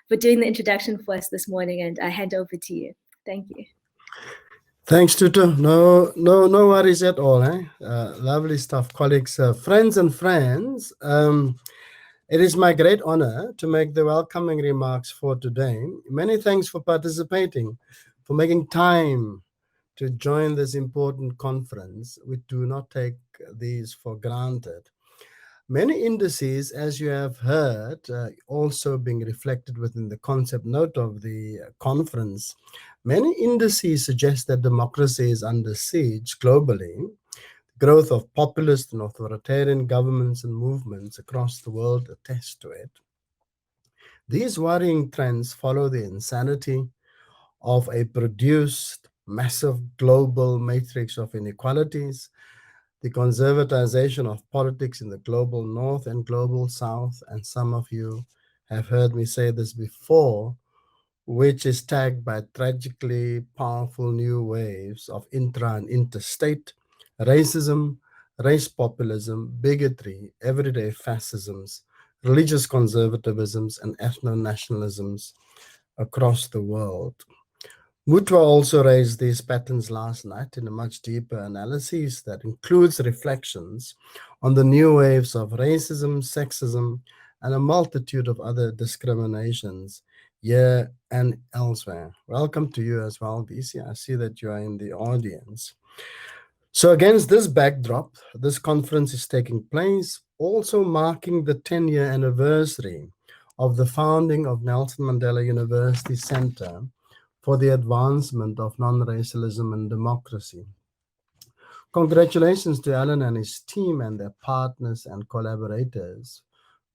for doing the introduction for us this morning, and I hand over to you. Thank you. Thanks, Tutu. No worries at all. Lovely stuff, colleagues, friends and friends. It is my great honor to make the welcoming remarks for today. Many thanks for participating, for making time to join this important conference. We do not take these for granted. Many indices, as you have heard, also being reflected within the concept note of the conference. Many indices suggest that democracy is under siege globally. Growth of populist and authoritarian governments and movements across the world attest to it. These worrying trends follow the insanity of a produced massive global matrix of inequalities, the conservatization of politics in the global north and global south, and some of you have heard me say this before, which is tagged by tragically powerful new waves of intra and interstate racism, race populism, bigotry, everyday fascisms, religious conservatisms, and ethno-nationalisms across the world. Mutwa also raised these patterns last night in a much deeper analysis that includes reflections on the new waves of racism, sexism, and a multitude of other discriminations here and elsewhere. Welcome to you as well, BC. I see that you are in the audience. So against this backdrop, this conference is taking place, also marking the 10-year anniversary of the founding of Nelson Mandela University Center for the Advancement of Non-Racialism and Democracy. Congratulations to Alan and his team and their partners and collaborators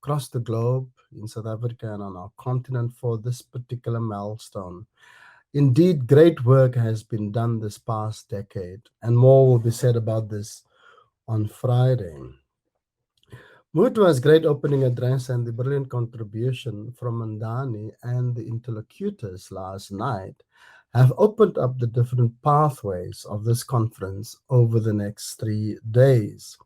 across the globe, in South Africa and on our continent for this particular milestone. Indeed, great work has been done this past decade, and more will be said about this on Friday. Mutwa's great opening address and the brilliant contribution from Mandani and the interlocutors last night have opened up the different pathways of this conference over the next 3 days.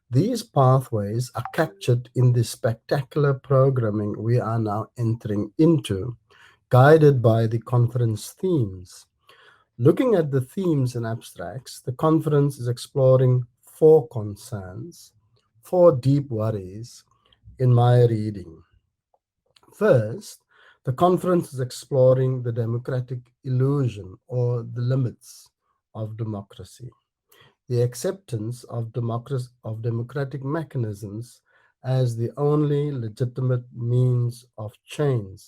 These pathways are captured in the spectacular programming we are now entering into, guided by the conference themes. Looking at the themes and abstracts, the conference is exploring 4 concerns, 4 deep worries in my reading. First, the conference is exploring the democratic illusion or the limits of democracy, the acceptance of democratic mechanisms as the only legitimate means of change,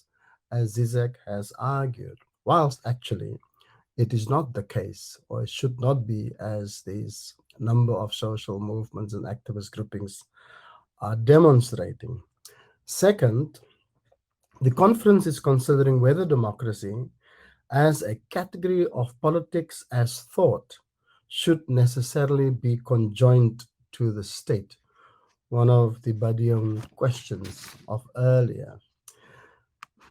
as Zizek has argued, whilst actually it is not the case, or it should not be, as these number of social movements and activist groupings are demonstrating. Second, the conference is considering whether democracy as a category of politics as thought should necessarily be conjoined to the state, one of the Badian questions of earlier,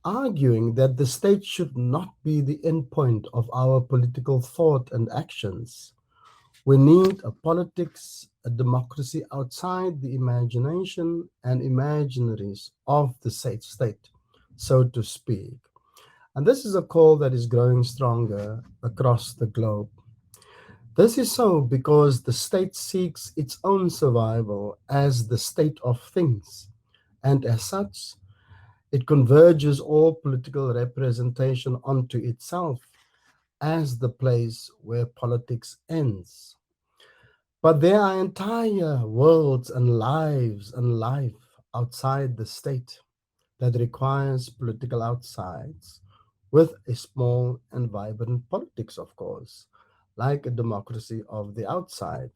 arguing that the state should not be the endpoint of our political thought and actions. We need a politics, a democracy outside the imagination and imaginaries of the state, so to speak. And this is a call that is growing stronger across the globe. This is so because the state seeks its own survival as the state of things, and as such, it converges all political representation onto itself as the place where politics ends. But there are entire worlds and lives and life outside the state that requires political outsides with a small and vibrant politics, of course, like a democracy of the outside.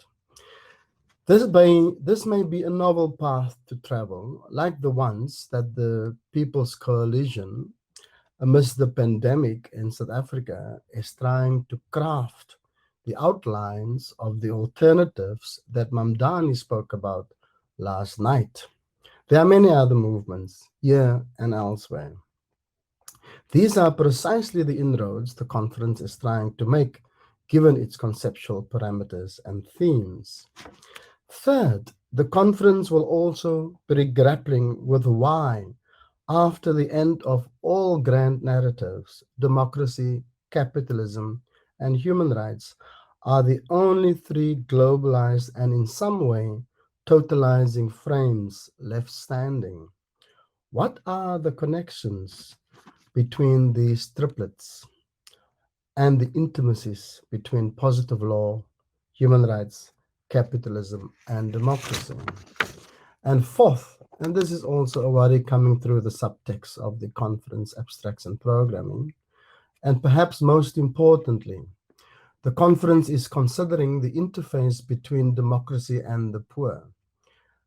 This may be a novel path to travel, like the ones that the People's Coalition, amidst the pandemic in South Africa, is trying to craft the outlines of the alternatives that Mamdani spoke about last night. There are many other movements here and elsewhere. These are precisely the inroads the conference is trying to make, given its conceptual parameters and themes. Third, the conference will also be grappling with why After the end of all grand narratives, democracy, capitalism, and human rights are the only three globalized and in some way totalizing frames left standing. What are the connections between these triplets and the intimacies between positive law, human rights, capitalism, and democracy? And fourth, and this is also a worry coming through the subtext of the conference abstracts and programming, and perhaps most importantly, the conference is considering the interface between democracy and the poor,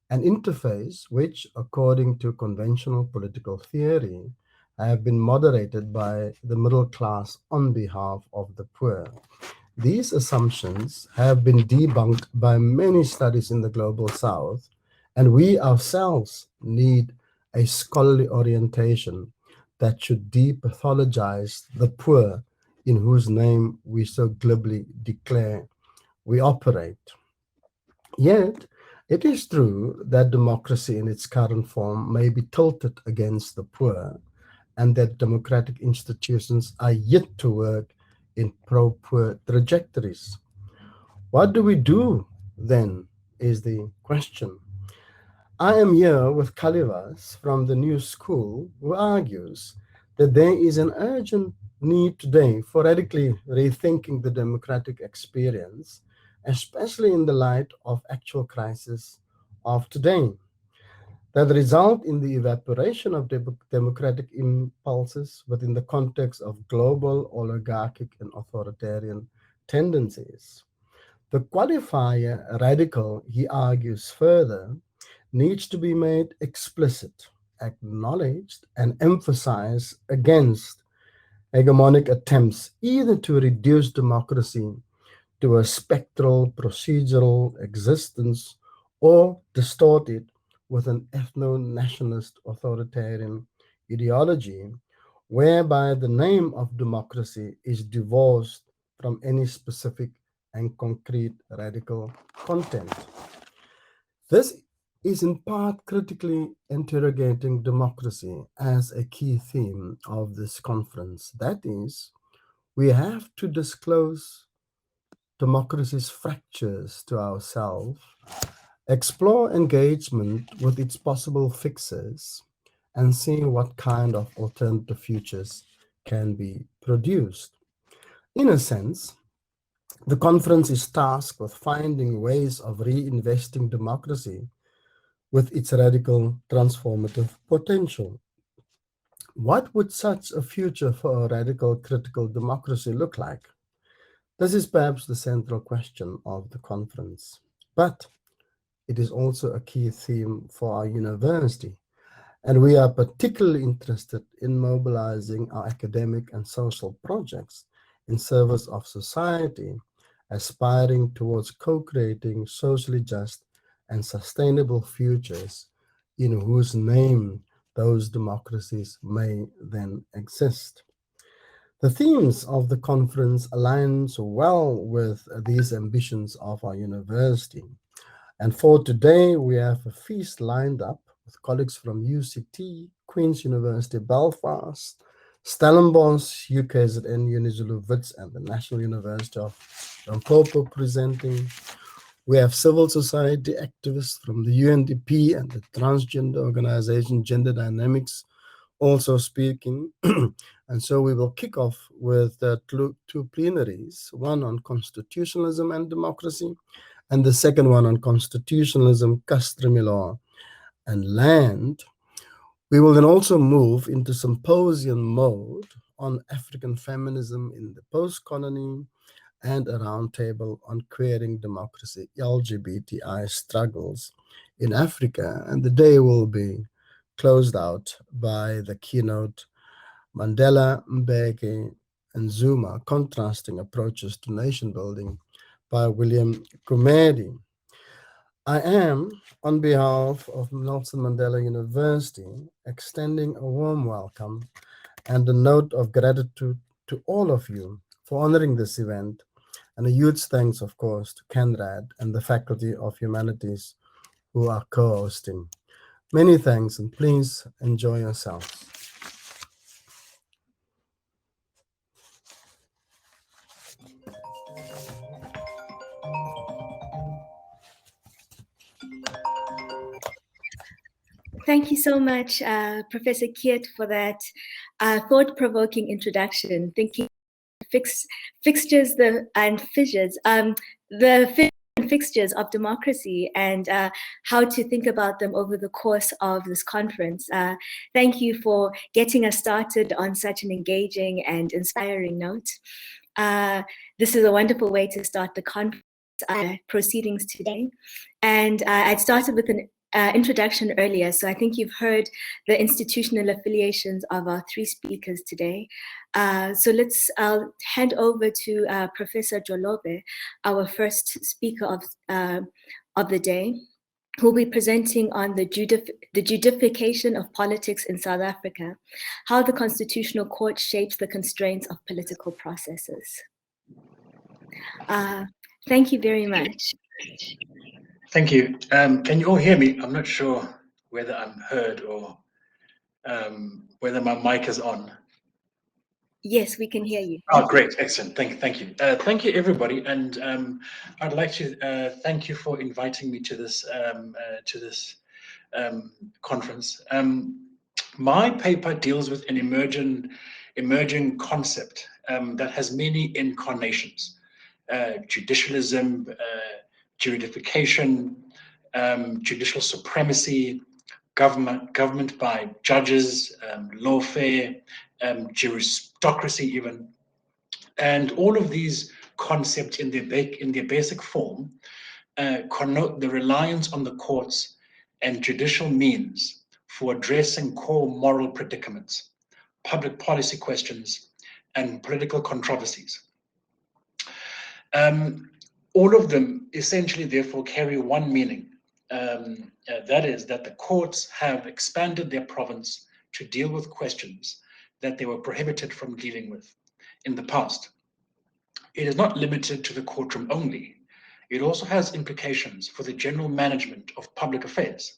an interface which, according to conventional political theory, have been moderated by the middle class on behalf of the poor. These assumptions have been debunked by many studies in the global south, and we ourselves need a scholarly orientation that should depathologize the poor in whose name we so glibly declare we operate. Yet, it is true that democracy in its current form may be tilted against the poor, and that democratic institutions are yet to work in pro-poor trajectories. What do we do then is the question. I am here with Kalivas from the New School, who argues that there is an urgent need today for radically rethinking the democratic experience, especially in the light of actual crisis of today, that result in the evaporation of democratic impulses within the context of global oligarchic and authoritarian tendencies. The qualifier radical, he argues further, needs to be made explicit, acknowledged, and emphasized against hegemonic attempts either to reduce democracy to a spectral procedural existence or distort it with an ethno-nationalist authoritarian ideology whereby the name of democracy is divorced from any specific and concrete radical content. This is in part critically interrogating democracy as a key theme of this conference. That is, we have to disclose democracy's fractures to ourselves, explore engagement with its possible fixes, and see what kind of alternative futures can be produced. In a sense, the conference is tasked with finding ways of reinvesting democracy with its radical transformative potential. What would such a future for a radical critical democracy look like? This is perhaps the central question of the conference, but it is also a key theme for our university, and we are particularly interested in mobilizing our academic and social projects in service of society, aspiring towards co-creating socially just and sustainable futures in whose name those democracies may then exist. The themes of the conference align so well with these ambitions of our university. And for today, we have a feast lined up with colleagues from UCT, Queen's University Belfast, Stellenbosch, UKZN, Unizulu Wits, and the National University of Limpopo presenting. We have civil society activists from the UNDP and the transgender organization Gender Dynamics also speaking. And so we will kick off with two plenaries, one on constitutionalism and democracy, and the second one on constitutionalism, customary law, and land. We will then also move into symposium mode on African feminism in the post-colony and a roundtable on queering democracy, LGBTI struggles in Africa. And the day will be closed out by the keynote, Mandela, Mbeki, and Zuma, Contrasting Approaches to Nation Building by William Kumedi. I am, on behalf of Nelson Mandela University, extending a warm welcome and a note of gratitude to all of you for honoring this event, and a huge thanks, of course, to CANRAD and the Faculty of Humanities who are co-hosting. Many thanks, and please enjoy yourselves. Thank you so much, Professor Keet, for that thought-provoking introduction, thinking fixtures and fissures, fixtures of democracy and how to think about them over the course of this conference. Thank you for getting us started on such an engaging and inspiring note. This is a wonderful way to start the conference proceedings today. And I'd started with an introduction earlier, so I think you've heard the institutional affiliations of our three speakers today. So I'll hand over to Professor Jolobe, our first speaker of the day, who will be presenting on the Judicialization of Politics in South Africa, how the Constitutional Court shapes the constraints of political processes. Thank you very much. Thank you. Can you all hear me? I'm not sure whether I'm heard or whether my mic is on. Yes, we can hear you. Oh, great. Excellent. Thank you. Thank you, everybody. And I'd like to thank you for inviting me to this conference. My paper deals with an emerging concept that has many incarnations: judicialism, juridification, judicial supremacy, government by judges, lawfare, juristocracy even. And all of these concepts in their basic form connote the reliance on the courts and judicial means for addressing core moral predicaments, public policy questions, and political controversies. All of them essentially, therefore, carry one meaning. That is that the courts have expanded their province to deal with questions that they were prohibited from dealing with in the past. It is not limited to the courtroom only. It also has implications for the general management of public affairs.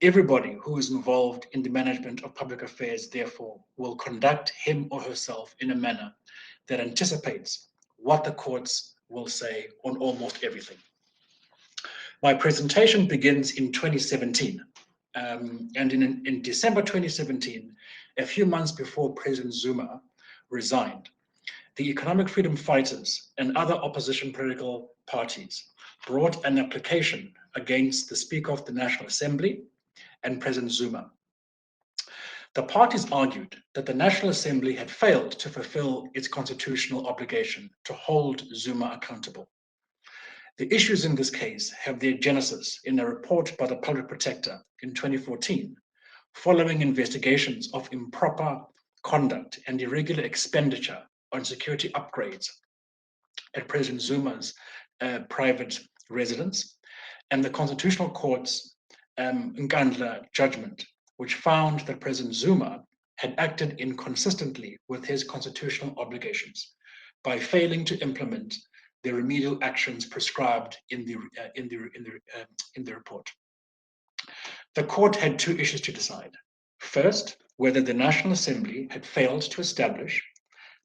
Everybody who is involved in the management of public affairs, therefore, will conduct him or herself in a manner that anticipates what the courts will say on almost everything. My presentation begins in 2017. And in December 2017, a few months before President Zuma resigned, the economic freedom fighters and other opposition political parties brought an application against the Speaker of the National Assembly and President Zuma. The parties argued that the National Assembly had failed to fulfill its constitutional obligation to hold Zuma accountable. The issues in this case have their genesis in a report by the Public Protector in 2014, following investigations of improper conduct and irregular expenditure on security upgrades at President Zuma's private residence, and the Constitutional Court's Nkandla judgment, which found that President Zuma had acted inconsistently with his constitutional obligations by failing to implement the remedial actions prescribed in the report. The court had two issues to decide. First, whether the National Assembly had failed to establish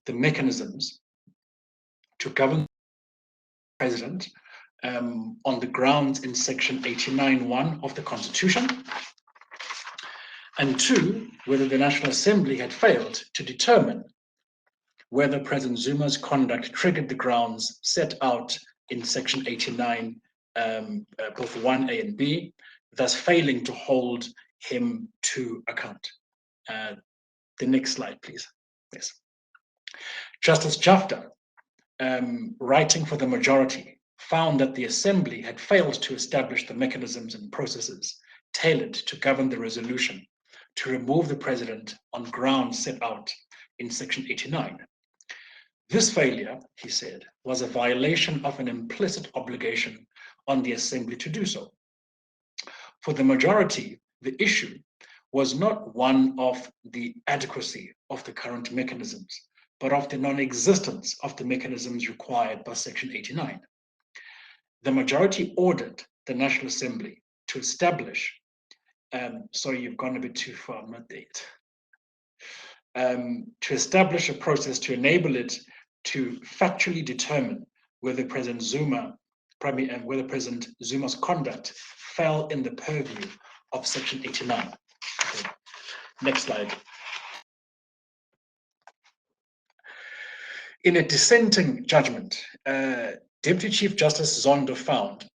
the mechanisms to govern the president on the grounds in section 89(1) of the Constitution. And two, whether the National Assembly had failed to determine whether President Zuma's conduct triggered the grounds set out in section 89, both 1A and B, thus failing to hold him to account. The next slide, please. Yes. Justice Jafta, writing for the majority, found that the Assembly had failed to establish the mechanisms and processes tailored to govern the resolution to remove the president on grounds set out in section 89. This failure, he said, was a violation of an implicit obligation on the Assembly to do so. For the majority, the issue was not one of the adequacy of the current mechanisms, but of the non-existence of the mechanisms required by section 89. The majority ordered the National Assembly to establish sorry, you've gone a bit too far, not date. To establish a process to enable it to factually determine whether President Zuma's conduct fell in the purview of Section 89. Okay. Next slide. In a dissenting judgment, Deputy Chief Justice Zondo found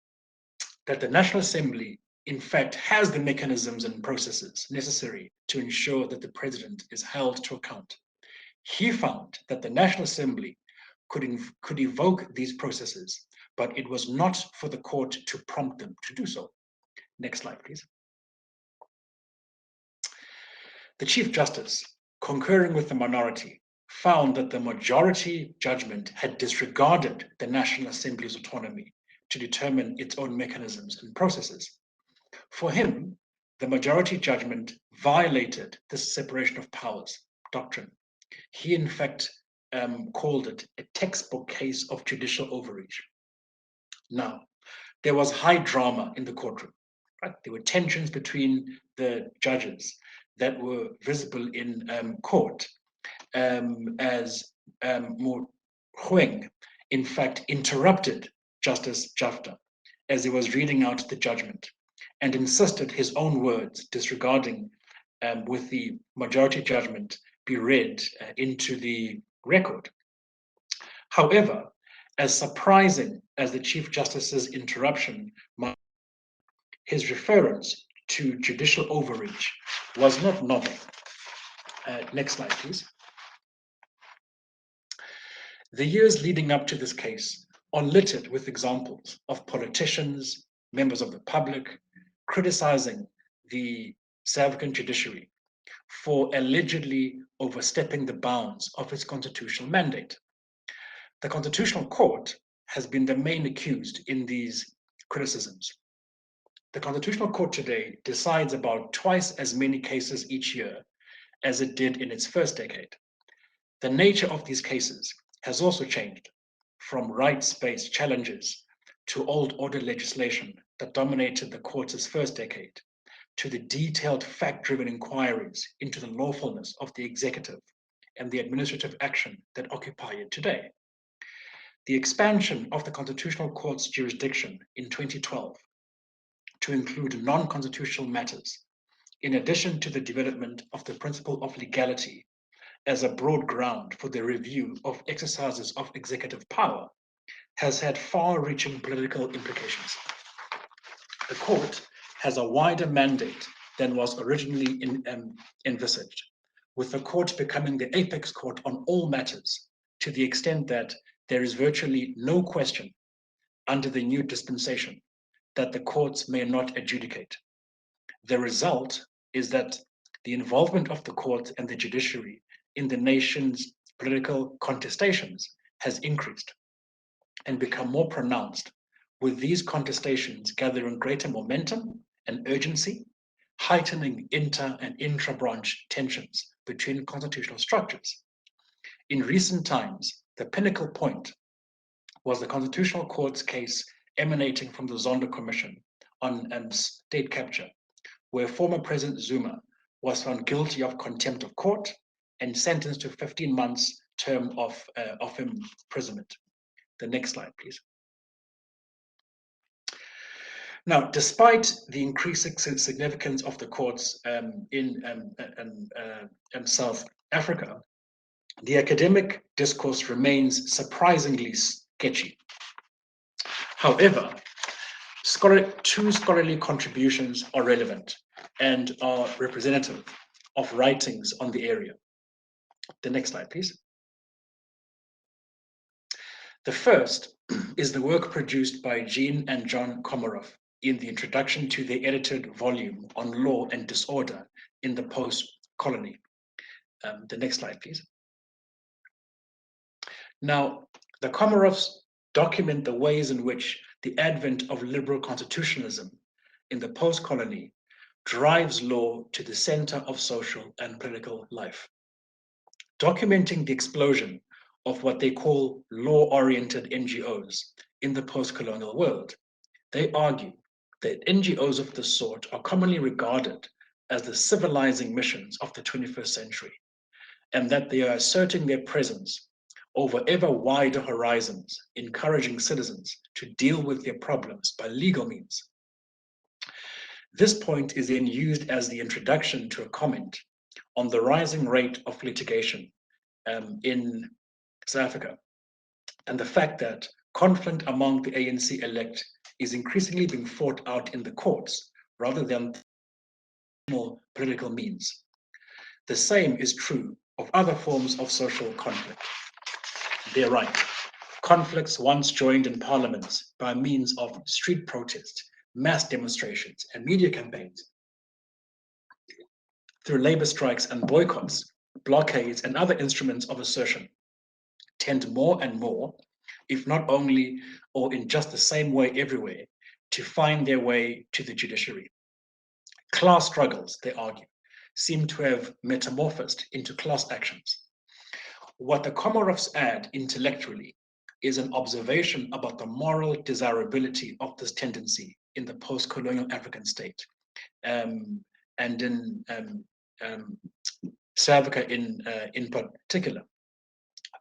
that the National Assembly, in fact, has the mechanisms and processes necessary to ensure that the president is held to account. He found that the National Assembly could evoke these processes, but it was not for the court to prompt them to do so. Next slide, please. The Chief Justice, concurring with the minority, found that the majority judgment had disregarded the National Assembly's autonomy to determine its own mechanisms and processes. For him, the majority judgment violated this separation of powers doctrine. He, in fact, called it a textbook case of judicial overreach. Now, there was high drama in the courtroom. Right? There were tensions between the judges that were visible in court as Hueng, in fact, interrupted Justice Jafta as he was reading out the judgment and insisted his own words, disregarding with the majority judgment, be read into the record. However, as surprising as the Chief Justice's interruption, his reference to judicial overreach was not novel. Next slide, please. The years leading up to this case are littered with examples of politicians, members of the public, criticizing the South African judiciary for allegedly overstepping the bounds of its constitutional mandate. The Constitutional Court has been the main accused in these criticisms. The Constitutional Court today decides about twice as many cases each year as it did in its first decade. The nature of these cases has also changed from rights-based challenges to old order legislation that dominated the court's first decade, to the detailed fact-driven inquiries into the lawfulness of the executive and the administrative action that occupy it today. The expansion of the Constitutional Court's jurisdiction in 2012 to include non-constitutional matters, in addition to the development of the principle of legality as a broad ground for the review of exercises of executive power, has had far-reaching political implications. The court has a wider mandate than was originally envisaged, with the court becoming the apex court on all matters, to the extent that there is virtually no question under the new dispensation that the courts may not adjudicate. The result is that the involvement of the court and the judiciary in the nation's political contestations has increased and become more pronounced, with these contestations gathering greater momentum and urgency, heightening inter and intra-branch tensions between constitutional structures. In recent times, the pinnacle point was the Constitutional Court's case emanating from the Zondo Commission on state capture, where former President Zuma was found guilty of contempt of court and sentenced to 15 months term of imprisonment. The next slide, please. Now, despite the increasing significance of the courts in South Africa, the academic discourse remains surprisingly sketchy. However, two scholarly contributions are relevant and are representative of writings on the area. The next slide, please. The first is the work produced by Jean and John Komarov in the introduction to the edited volume on law and disorder in the post-colony. The next slide, please. Now, the Komarovs document the ways in which the advent of liberal constitutionalism in the post-colony drives law to the center of social and political life. Documenting the explosion of what they call law-oriented NGOs in the post-colonial world, they argue that NGOs of this sort are commonly regarded as the civilizing missions of the 21st century, and that they are asserting their presence over ever wider horizons, encouraging citizens to deal with their problems by legal means. This point is then used as the introduction to a comment on the rising rate of litigation in South Africa, and the fact that conflict among the ANC elect is increasingly being fought out in the courts rather than political means. The same is true of other forms of social conflict. They're right. Conflicts once joined in parliaments by means of street protests, mass demonstrations, and media campaigns, through labor strikes and boycotts, blockades, and other instruments of assertion, tend more and more, if not only or in just the same way everywhere, to find their way to the judiciary. Class struggles, they argue, seem to have metamorphosed into class actions. What the Comoros add intellectually is an observation about the moral desirability of this tendency in the post-colonial African state, and in South Africa in particular,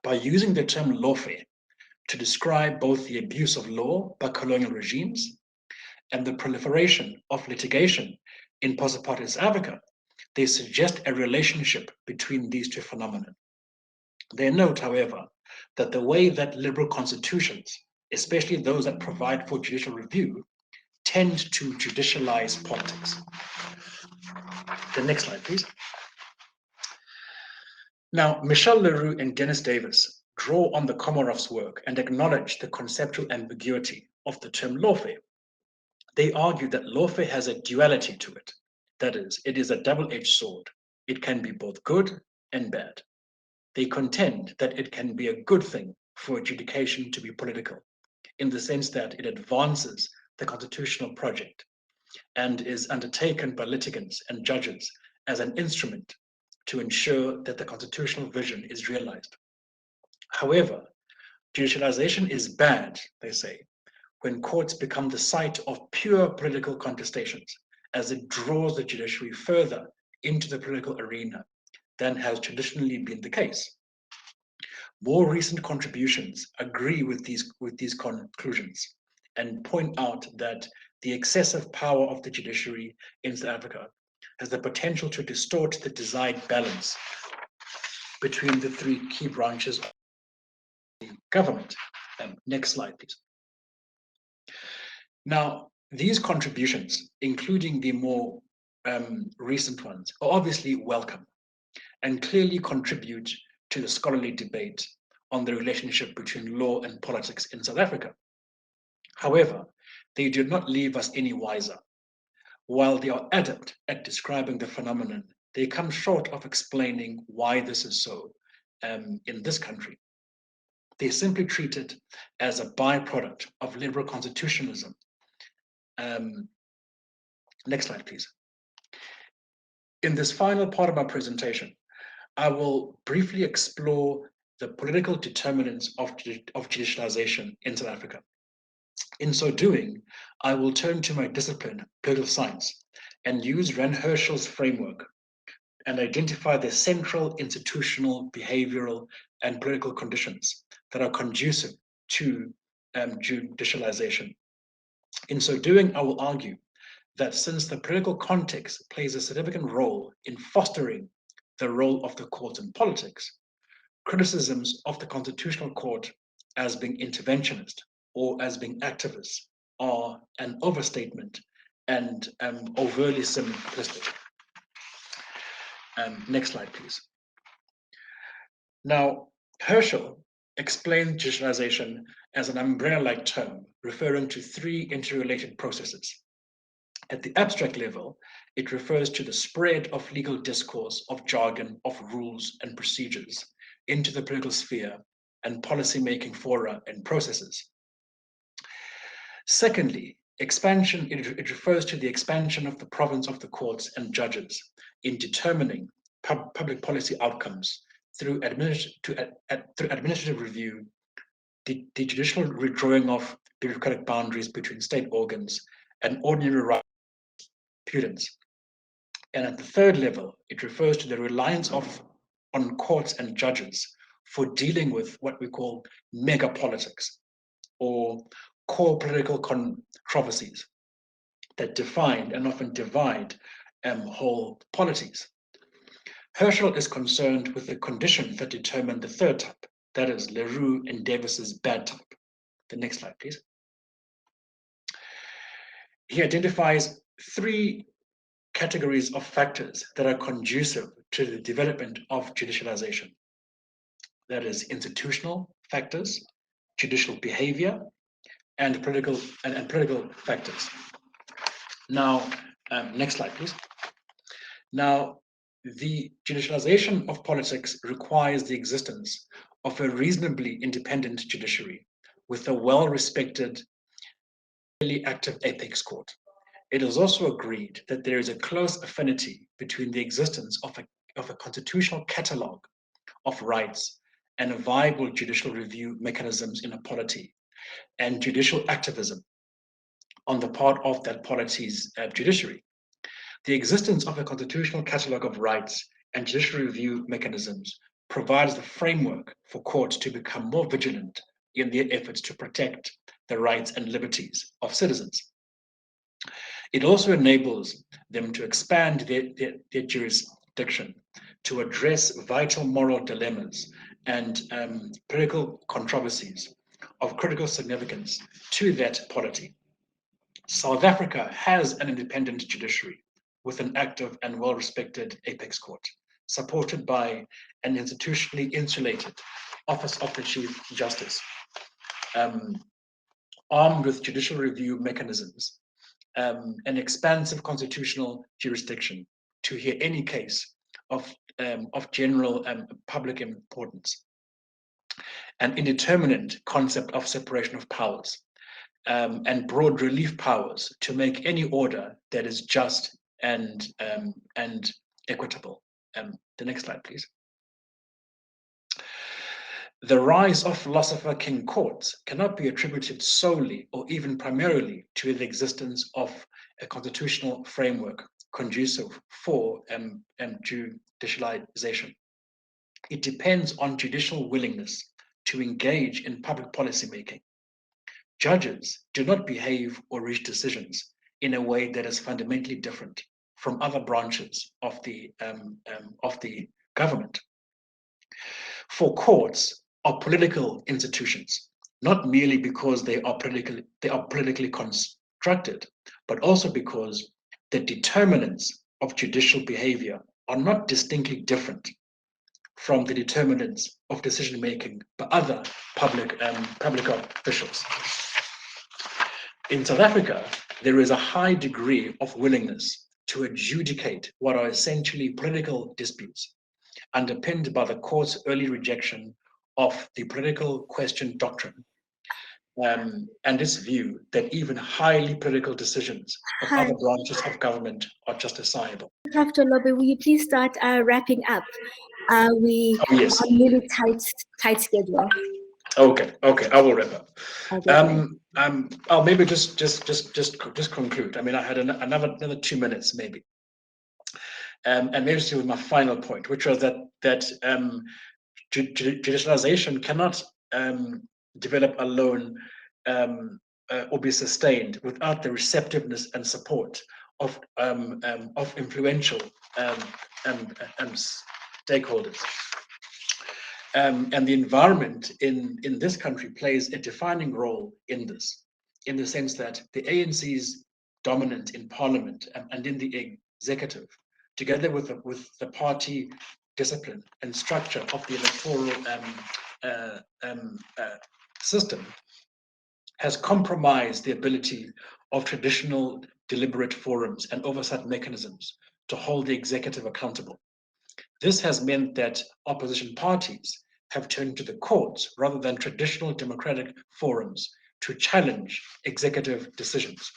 by using the term lawfare to describe both the abuse of law by colonial regimes and the proliferation of litigation in post-apartheid South Africa. They suggest a relationship between these two phenomena. They note, however, that the way that liberal constitutions, especially those that provide for judicial review, tend to judicialize politics. The next slide, please. Now, Michel Leroux and Dennis Davis draw on the Comoros' work and acknowledge the conceptual ambiguity of the term lawfare. They argue that lawfare has a duality to it. That is, it is a double-edged sword. It can be both good and bad. They contend that it can be a good thing for adjudication to be political, in the sense that it advances the constitutional project and is undertaken by litigants and judges as an instrument to ensure that the constitutional vision is realized. However, judicialization is bad, they say, when courts become the site of pure political contestations, as it draws the judiciary further into the political arena than has traditionally been the case. More recent contributions agree with these conclusions and point out that the excessive power of the judiciary in South Africa has the potential to distort the desired balance between the three key branches of the government. Next slide, please. Now, these contributions, including the more recent ones, are obviously welcome and clearly contribute to the scholarly debate on the relationship between law and politics in South Africa. However, they do not leave us any wiser. While they are adept at describing the phenomenon, they come short of explaining why this is so in this country. They simply treat it as a byproduct of liberal constitutionalism. Next slide, please. In this final part of my presentation, I will briefly explore the political determinants of judicialization in South Africa. In so doing, I will turn to my discipline, political science, and use Rand Herschel's framework and identify the central institutional, behavioral, and political conditions that are conducive to judicialization. In so doing, I will argue that since the political context plays a significant role in fostering the role of the court in politics, criticisms of the Constitutional Court as being interventionist or as being activist are an overstatement and overtly simplistic. Next slide, please. Now, Herschel explained judicialization as an umbrella-like term referring to three interrelated processes. At the abstract level, it refers to the spread of legal discourse, of jargon, of rules and procedures into the political sphere and policy-making fora and processes. Secondly, expansion, it refers to the expansion of the province of the courts and judges in determining public policy outcomes through administrative review, the judicial redrawing of bureaucratic boundaries between state organs, and ordinary rights of impudence. And at the third level, it refers to the reliance on courts and judges for dealing with what we call mega politics, or core political controversies that define and often divide whole polities. Herschel is concerned with the conditions that determine the third type, that is Leroux and Davis's bad type. The next slide, please. He identifies three categories of factors that are conducive to the development of judicialization. That is institutional factors, judicial behavior, and political factors. Now, next slide, please. Now, the judicialization of politics requires the existence of a reasonably independent judiciary with a well-respected, highly active apex court. It is also agreed that there is a close affinity between the existence of a constitutional catalogue of rights and a viable judicial review mechanisms in a polity, and judicial activism on the part of that polity's judiciary. The existence of a constitutional catalogue of rights and judicial review mechanisms provides the framework for courts to become more vigilant in their efforts to protect the rights and liberties of citizens. It also enables them to expand their jurisdiction to address vital moral dilemmas and political controversies of critical significance to that polity. South Africa has an independent judiciary with an active and well-respected apex court, supported by an institutionally insulated Office of the Chief Justice, armed with judicial review mechanisms, an expansive constitutional jurisdiction to hear any case of general public importance, an indeterminate concept of separation of powers, and broad relief powers to make any order that is just and equitable. The next slide, please. The rise of philosopher king courts cannot be attributed solely or even primarily to the existence of a constitutional framework conducive for judicialization. It depends on judicial willingness to engage in public policy making. Judges do not behave or reach decisions in a way that is fundamentally different from other branches of the government. For courts are political institutions, not merely because they are politically constructed, but also because the determinants of judicial behavior are not distinctly different from the determinants of decision making by other public officials. In South Africa, there is a high degree of willingness to adjudicate what are essentially political disputes, underpinned by the court's early rejection of the political question doctrine, and its view that even highly political decisions of other branches of government are justifiable. Prof. Jolobe, will you please start wrapping up? We are on really tight schedule. Okay, I will wrap up. Okay. I'll maybe just conclude. I mean, I had another 2 minutes maybe, and maybe still with my final point, which was that judicialization cannot develop alone or be sustained without the receptiveness and support of influential stakeholders. And the environment in this country plays a defining role in this, in the sense that the ANC's dominant in parliament and in the executive, together with the party discipline and structure of the electoral system, has compromised the ability of traditional deliberate forums and oversight mechanisms to hold the executive accountable. This has meant that opposition parties have turned to the courts rather than traditional democratic forums to challenge executive decisions.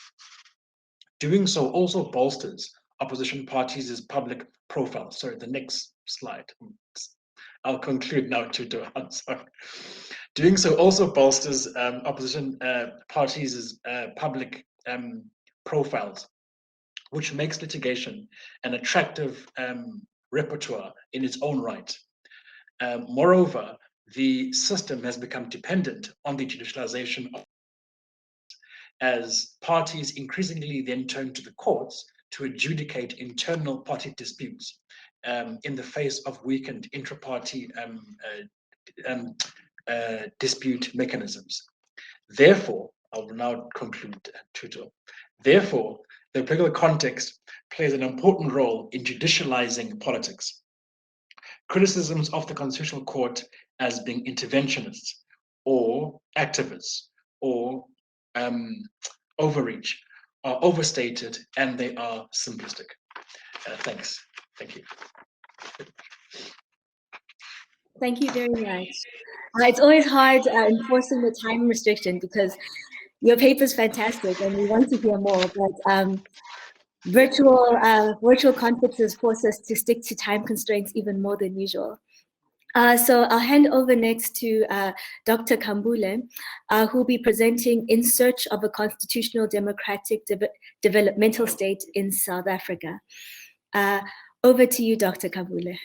Doing so also bolsters opposition parties' public profile. Sorry, the next slide. I'll conclude now, Tutu. I'm sorry. Doing so also bolsters opposition parties' public profiles, which makes litigation an attractive repertoire in its own right. Moreover, the system has become dependent on the judicialization of, as parties increasingly then turn to the courts to adjudicate internal party disputes in the face of weakened intra-party dispute mechanisms. Therefore, I will now conclude, Tuto. Therefore, the political context plays an important role in judicializing politics. Criticisms of the Constitutional Court as being interventionists or activists or overreach are overstated and they are simplistic. Thanks. Thank you. Thank you very much. It's always hard enforcing the time restriction because your paper is fantastic and we want to hear more, but virtual conferences force us to stick to time constraints even more than usual. So I'll hand over next to Dr. Khambule, who will be presenting In Search of a Constitutional Democratic Developmental State in South Africa. Over to you, Dr. Khambule.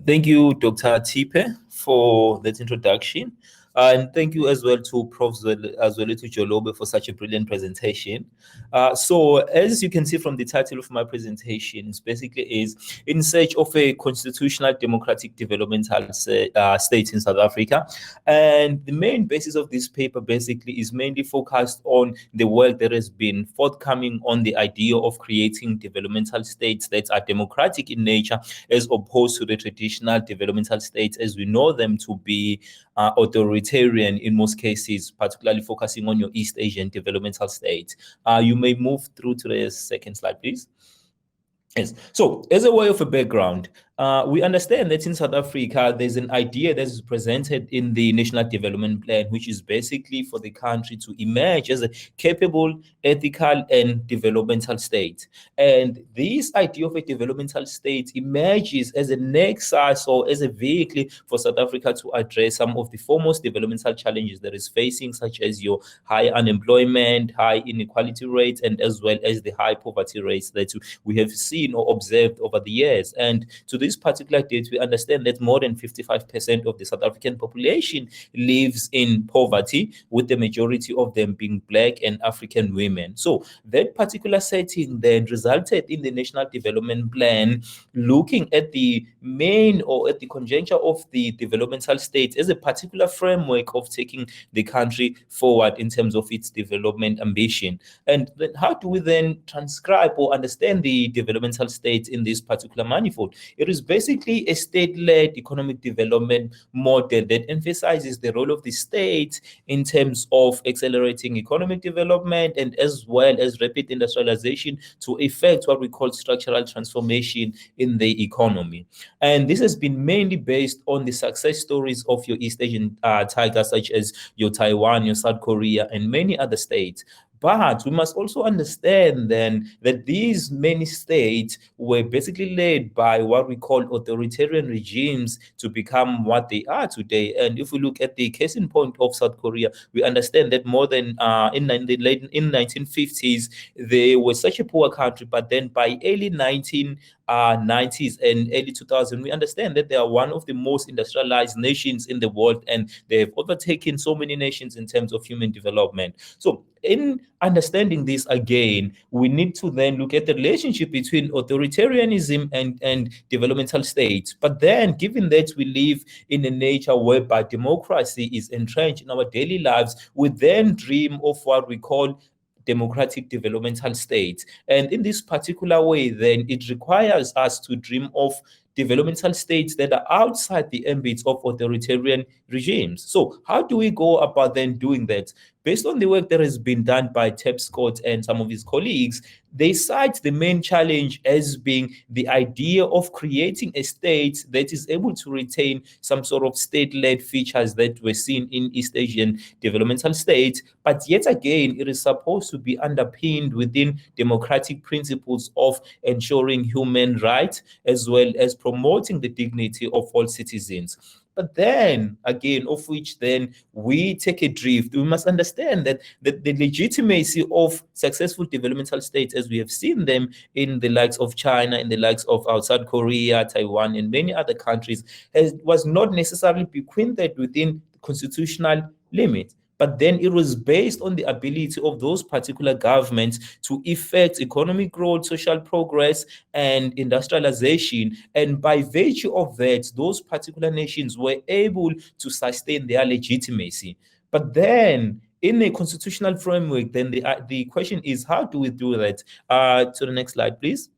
Thank you, Dr. Tipe, for that introduction. And thank you as well to Prof Guelke Jolobe for such a brilliant presentation. So as you can see from the title of my presentation, it basically is In Search of a Constitutional Democratic Developmental State in South Africa. And the main basis of this paper basically is mainly focused on the work that has been forthcoming on the idea of creating developmental states that are democratic in nature, as opposed to the traditional developmental states as we know them to be authoritarian in most cases, particularly focusing on your East Asian developmental states. You may move through to the second slide, please. Yes. So as a way of a background, we understand that in South Africa, there's an idea that is presented in the National Development Plan, which is basically for the country to emerge as a capable, ethical, and developmental state. And this idea of a developmental state emerges as a nexus or as a vehicle for South Africa to address some of the foremost developmental challenges that is facing, such as your high unemployment, high inequality rates, and as well as the high poverty rates that we have seen or observed over the years. And to this particular date, we understand that more than 55% of the South African population lives in poverty, with the majority of them being Black and African women. So that particular setting then resulted in the National Development Plan looking at the main or at the conjuncture of the developmental states as a particular framework of taking the country forward in terms of its development ambition. And then how do we then transcribe or understand the developmental states in this particular manifold? It is basically a state-led economic development model that emphasizes the role of the state in terms of accelerating economic development and as well as rapid industrialization to effect what we call structural transformation in the economy. And this has been mainly based on the success stories of your East Asian tigers, such as your Taiwan, your South Korea, and many other states. But we must also understand then that these many states were basically led by what we call authoritarian regimes to become what they are today. And if we look at the case in point of South Korea, we understand that more than in 1950s, they were such a poor country, but then by early 1990s and early 2000, we understand that they are one of the most industrialized nations in the world, and they have overtaken so many nations in terms of human development. So in understanding this again, we need to then look at the relationship between authoritarianism and developmental states. But then, given that we live in a nature whereby democracy is entrenched in our daily lives, we then dream of what we call democratic developmental states. And in this particular way, then it requires us to dream of developmental states that are outside the ambit of authoritarian regimes. So how do we go about then doing that? Based on the work that has been done by Scott and some of his colleagues, they cite the main challenge as being the idea of creating a state that is able to retain some sort of state-led features that were seen in East Asian developmental states, but yet again, it is supposed to be underpinned within democratic principles of ensuring human rights as well as promoting the dignity of all citizens. But then again, of which then we take a drift. We must understand that the legitimacy of successful developmental states, as we have seen them in the likes of China, in the likes of South Korea, Taiwan, and many other countries, was not necessarily bequeathed within constitutional limits. But then it was based on the ability of those particular governments to effect economic growth, social progress, and industrialization. And by virtue of that, those particular nations were able to sustain their legitimacy. But then in a constitutional framework, then the question is, how do we do that? To the next slide, please.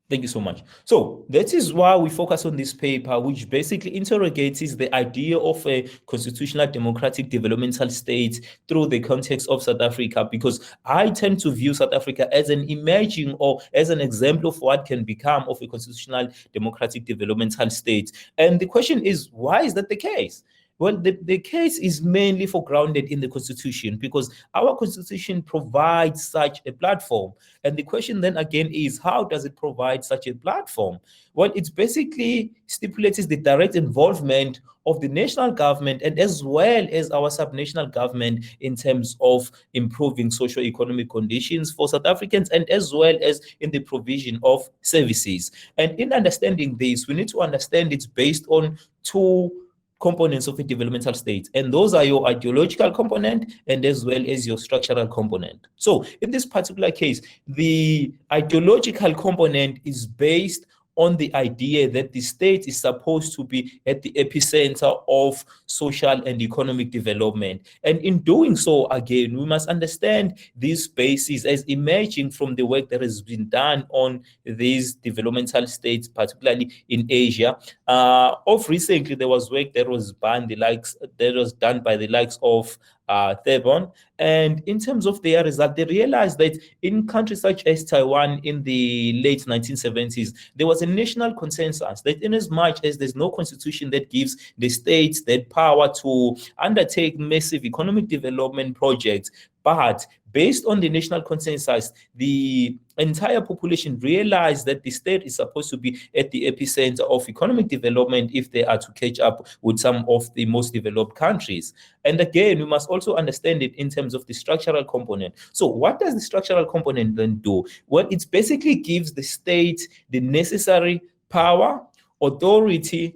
Thank you so much. So that is why we focus on this paper, which basically interrogates the idea of a constitutional democratic developmental state through the context of South Africa, because I tend to view South Africa as an emerging or as an example of what can become of a constitutional democratic developmental state. And the question is, why is that the case? Well, the case is mainly grounded in the Constitution, because our Constitution provides such a platform. And the question then again is, how does it provide such a platform? Well, it basically stipulates the direct involvement of the national government and as well as our subnational government in terms of improving socio-economic conditions for South Africans and as well as in the provision of services. And in understanding this, we need to understand it's based on two components of a developmental state, and those are your ideological component and as well as your structural component. So in this particular case, the ideological component is based on the idea that the state is supposed to be at the epicenter of social and economic development. And in doing so, again, we must understand these bases as emerging from the work that has been done on these developmental states, particularly in Asia. Of recently, there was work that was done by the likes of Thebon, and in terms of their result, they realized that in countries such as Taiwan in the late 1970s, there was a national consensus that in as much as there's no constitution that gives the states that power to undertake massive economic development projects, but based on the national consensus, the entire population realized that the state is supposed to be at the epicenter of economic development if they are to catch up with some of the most developed countries. And again, we must also understand it in terms of the structural component. So what does the structural component then do? Well, it basically gives the state the necessary power, authority,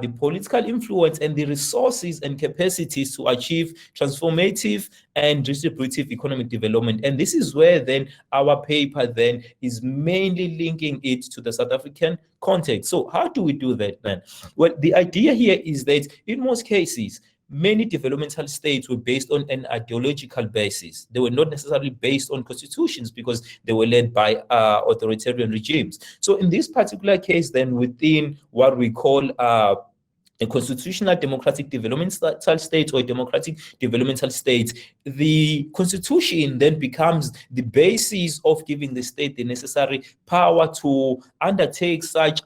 the political influence, and the resources and capacities to achieve transformative and distributive economic development. And this is where then our paper then is mainly linking it to the South African context. So how do we do that then? Well, the idea here is that in most cases, many developmental states were based on an ideological basis. They were not necessarily based on constitutions because they were led by authoritarian regimes. So in this particular case, then within what we call a constitutional democratic developmental state or a democratic developmental state, the constitution then becomes the basis of giving the state the necessary power to undertake such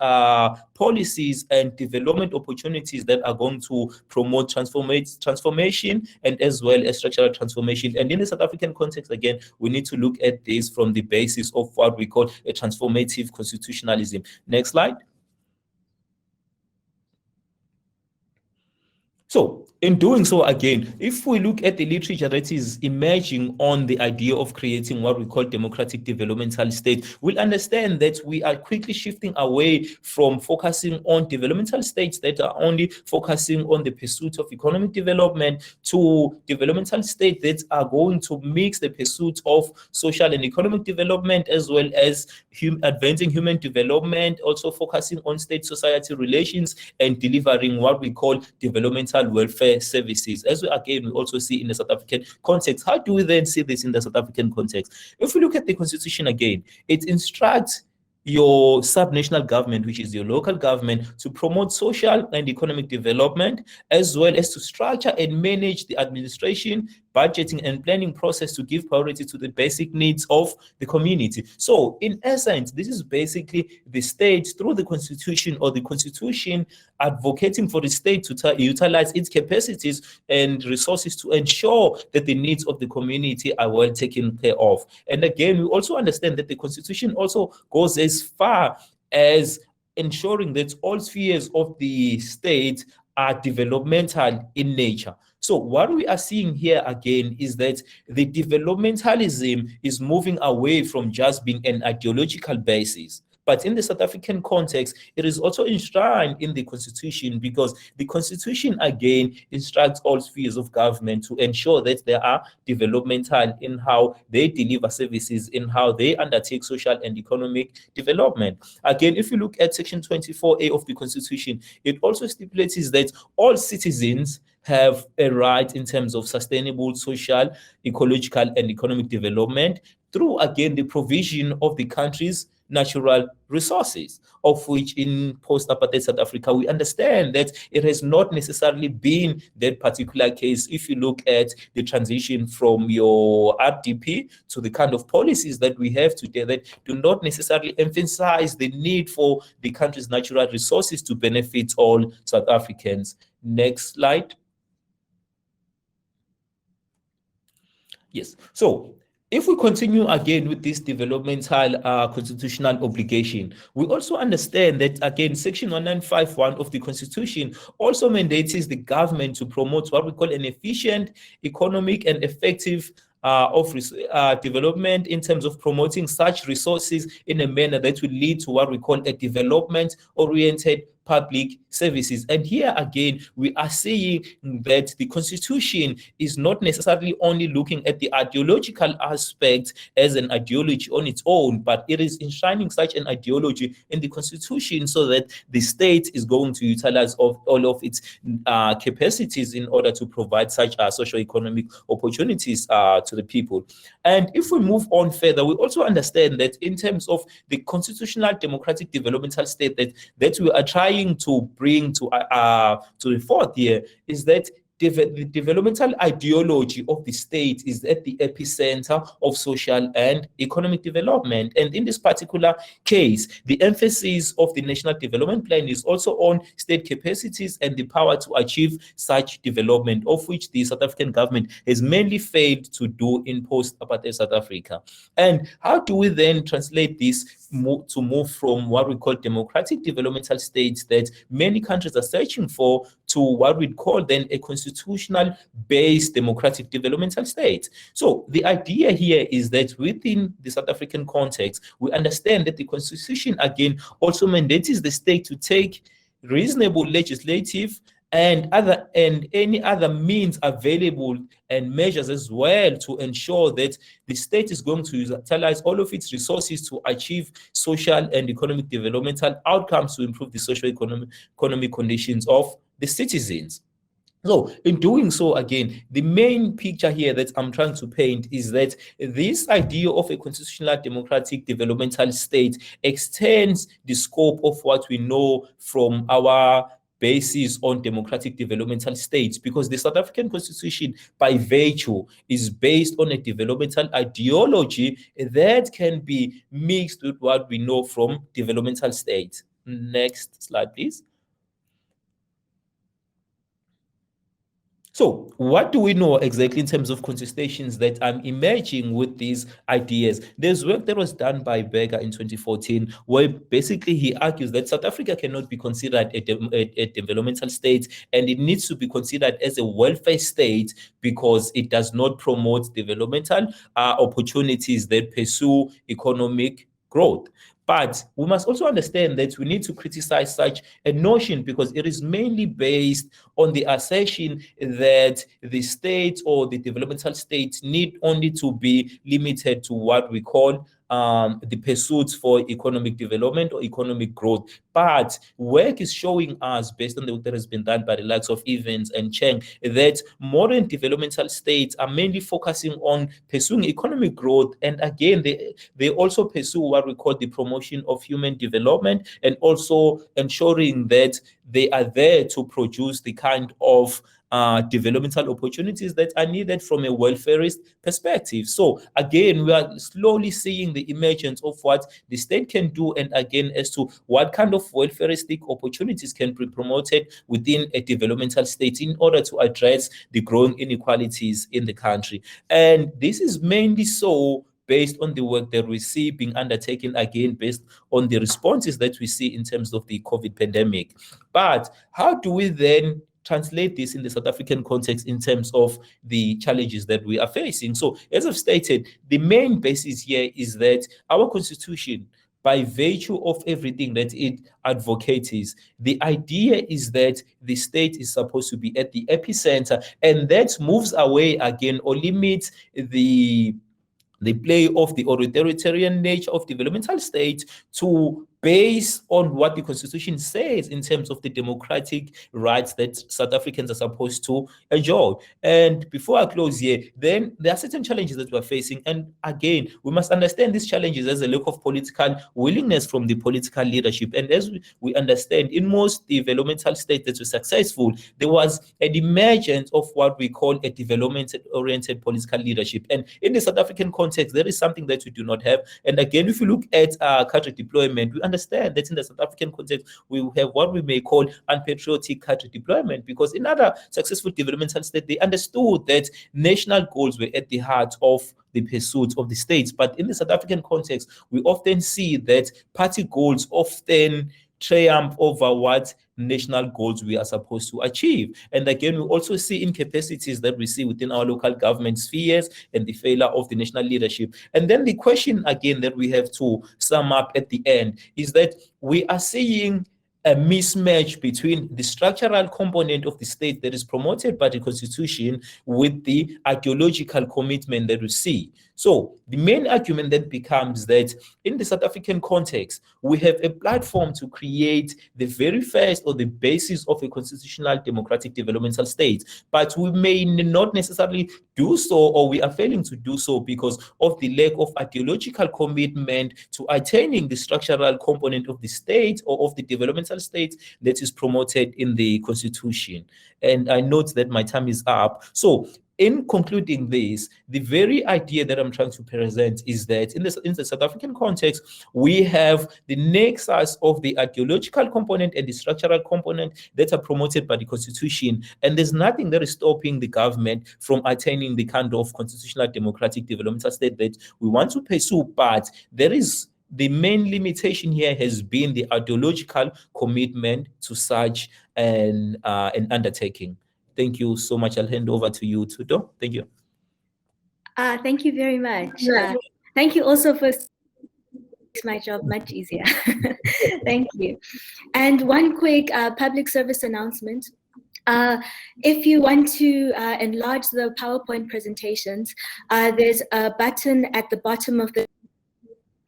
policies and development opportunities that are going to promote transformation and as well as structural transformation. And in the South African context, again, we need to look at this from the basis of what we call a transformative constitutionalism. Next slide. So in doing so, again, if we look at the literature that is emerging on the idea of creating what we call democratic developmental state, we'll understand that we are quickly shifting away from focusing on developmental states that are only focusing on the pursuit of economic development to developmental states that are going to mix the pursuit of social and economic development as well as advancing human development, also focusing on state-society relations and delivering what we call developmental welfare services, as we again we also see in the South African context. How do we then see this in the South African context? If we look at the constitution again, it instructs your subnational government, which is your local government, to promote social and economic development, as well as to structure and manage the administration, budgeting, and planning process to give priority to the basic needs of the community. So in essence, this is basically the state through the constitution, or the constitution advocating for the state to utilize its capacities and resources to ensure that the needs of the community are well taken care of. And again, we also understand that the constitution also goes as far as ensuring that all spheres of the state are developmental in nature. So what we are seeing here again is that the developmentalism is moving away from just being an ideological basis. But in the South African context, it is also enshrined in the Constitution, because the Constitution again instructs all spheres of government to ensure that they are developmental in how they deliver services, in how they undertake social and economic development. Again, if you look at Section 24A of the Constitution, it also stipulates that all citizens have a right in terms of sustainable social, ecological, and economic development through, again, the provision of the country's natural resources, of which in post-apartheid South Africa, we understand that it has not necessarily been that particular case. If you look at the transition from your RDP to the kind of policies that we have today that do not necessarily emphasize the need for the country's natural resources to benefit all South Africans. Next slide. Yes, so if we continue again with this developmental constitutional obligation, we also understand that, again, Section 1951 of the Constitution also mandates the government to promote what we call an efficient, economic, and effective development in terms of promoting such resources in a manner that will lead to what we call a development-oriented public services. And here again, we are saying that the Constitution is not necessarily only looking at the ideological aspect as an ideology on its own, but it is enshrining such an ideology in the Constitution so that the state is going to utilize all of its capacities in order to provide such socio-economic opportunities to the people. And if we move on further, we also understand that in terms of the constitutional democratic developmental state that we are trying to bring to the fourth here is that the developmental ideology of the state is at the epicenter of social and economic development. And in this particular case, the emphasis of the National Development Plan is also on state capacities and the power to achieve such development, of which the South African government has mainly failed to do in post-apartheid South Africa. And how do we then translate this to move from what we call democratic developmental states that many countries are searching for to what we'd call then a constitutional-based democratic developmental state? So the idea here is that within the South African context, we understand that the Constitution again also mandates the state to take reasonable legislative and any other means available and measures as well to ensure that the state is going to utilize all of its resources to achieve social and economic developmental outcomes to improve the socio-economic conditions of the citizens. So in doing so, again, the main picture here that I'm trying to paint is that this idea of a constitutional democratic developmental state extends the scope of what we know from our basis on democratic developmental states, because the South African Constitution, by virtue, is based on a developmental ideology that can be mixed with what we know from developmental states. Next slide, please. So what do we know exactly in terms of contestations that are emerging with these ideas? There's work that was done by Berger in 2014, where basically he argues that South Africa cannot be considered a developmental state, and it needs to be considered as a welfare state because it does not promote developmental opportunities that pursue economic growth. But we must also understand that we need to criticize such a notion because it is mainly based on the assertion that the state or the developmental state need only to be limited to what we call the pursuits for economic development or economic growth. But work is showing us, based on the work that has been done by the likes of Evans and Cheng, that modern developmental states are mainly focusing on pursuing economic growth. And again, they also pursue what we call the promotion of human development and also ensuring that they are there to produce the kind of developmental opportunities that are needed from a welfarist perspective. So again, we are slowly seeing the emergence of what the state can do, and again, as to what kind of welfaristic opportunities can be promoted within a developmental state in order to address the growing inequalities in the country. And this is mainly so based on the work that we see being undertaken, again, based on the responses that we see in terms of the COVID pandemic. But how do we then translate this in the South African context in terms of the challenges that we are facing? So, as I've stated, the main basis here is that our constitution, by virtue of everything that it advocates, the idea is that the state is supposed to be at the epicenter, and that moves away again or limits the play of the authoritarian nature of developmental state to base on what the Constitution says in terms of the democratic rights that South Africans are supposed to enjoy. And before I close here, then there are certain challenges that we're facing. And again, we must understand these challenges as a lack of political willingness from the political leadership. And as we understand, in most developmental states that were successful, there was an emergence of what we call a development-oriented political leadership. And in the South African context, there is something that we do not have. And again, if you look at cadre deployment, we understand that in the South African context, we have what we may call unpatriotic cadre deployment, because in other successful developmental states, they understood that national goals were at the heart of the pursuit of the states. But in the South African context, we often see that party goals often triumph over what national goals we are supposed to achieve. And again, we also see incapacities that we see within our local government spheres and the failure of the national leadership. And then the question again that we have to sum up at the end is that we are seeing a mismatch between the structural component of the state that is promoted by the Constitution with the ideological commitment that we see. So the main argument then becomes that in the South African context, we have a platform to create the very first or the basis of a constitutional democratic developmental state, but we may not necessarily do so, or we are failing to do so because of the lack of ideological commitment to attaining the structural component of the state or of the developmental state that is promoted in the Constitution. And I note that my time is up. So in concluding this, the very idea that I'm trying to present is that in the South African context, we have the nexus of the ideological component and the structural component that are promoted by the Constitution. And there's nothing that is stopping the government from attaining the kind of constitutional democratic developmental state that we want to pursue. But there is the main limitation here has been the ideological commitment to such an undertaking. Thank you so much. I'll hand over to you, Tuto. Thank you. Thank you very much. Thank you also for making my job much easier. Thank you. And one quick public service announcement. If you want to enlarge the PowerPoint presentations, there's a button at the bottom of the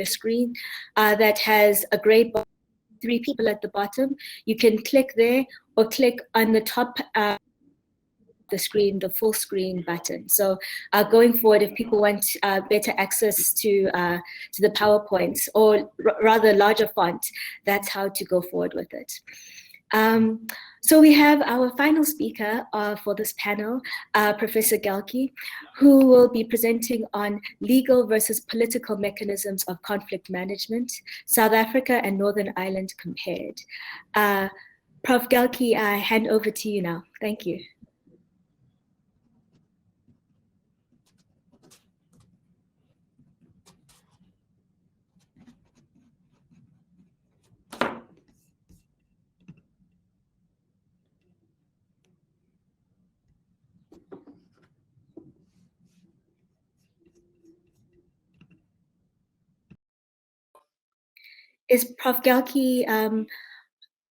screen that has a gray box, 3 people at the bottom. You can click there or click on the top the screen, the full screen button. So going forward, if people want better access to the PowerPoints or rather larger font, that's how to go forward with it. So we have our final speaker for this panel, Professor Guelke, who will be presenting on legal versus political mechanisms of conflict management, South Africa and Northern Ireland compared. Prof Guelke, I hand over to you now. Thank you. Is Prof Guelke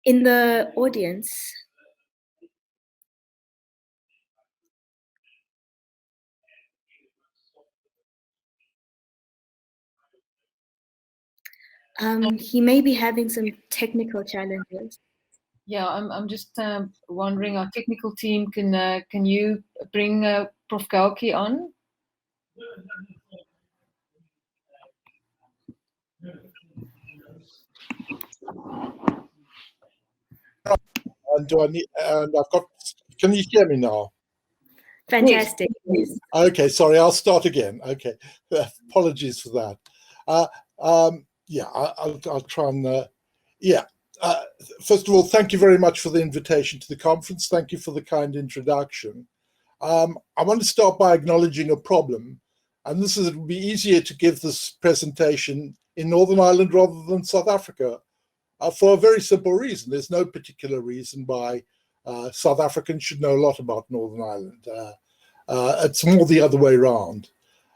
in the audience? He may be having some technical challenges. Yeah, I'm just wondering, our technical team, can you bring Prof Guelke on? And do I need? And I've got. Can you hear me now? Fantastic. Yes. Okay, sorry. I'll start again. Okay, apologies for that. Yeah, I'll try and. Yeah. First of all, thank you very much for the invitation to the conference. Thank you for the kind introduction. I want to start by acknowledging a problem And this is, it would be easier to give this presentation in Northern Ireland rather than South Africa, for a very simple reason. There's no particular reason why South Africans should know a lot about Northern Ireland. It's more the other way around.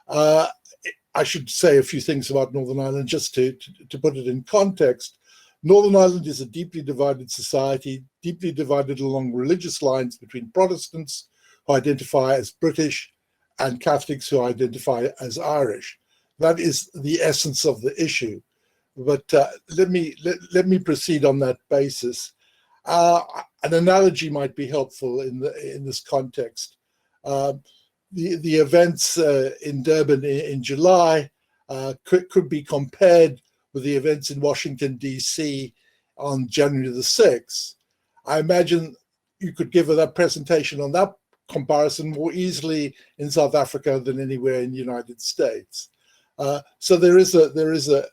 I should say a few things about Northern Ireland just to put it in context. Northern Ireland is a deeply divided society, deeply divided along religious lines between Protestants who identify as British and Catholics who identify as Irish. That is the essence of the issue. But let me proceed on that basis. An analogy might be helpful in this context. The events in Durban in July could be compared with the events in Washington, D.C. on January the 6th. I imagine you could give that presentation on that comparison more easily in South Africa than anywhere in the United States. So there is an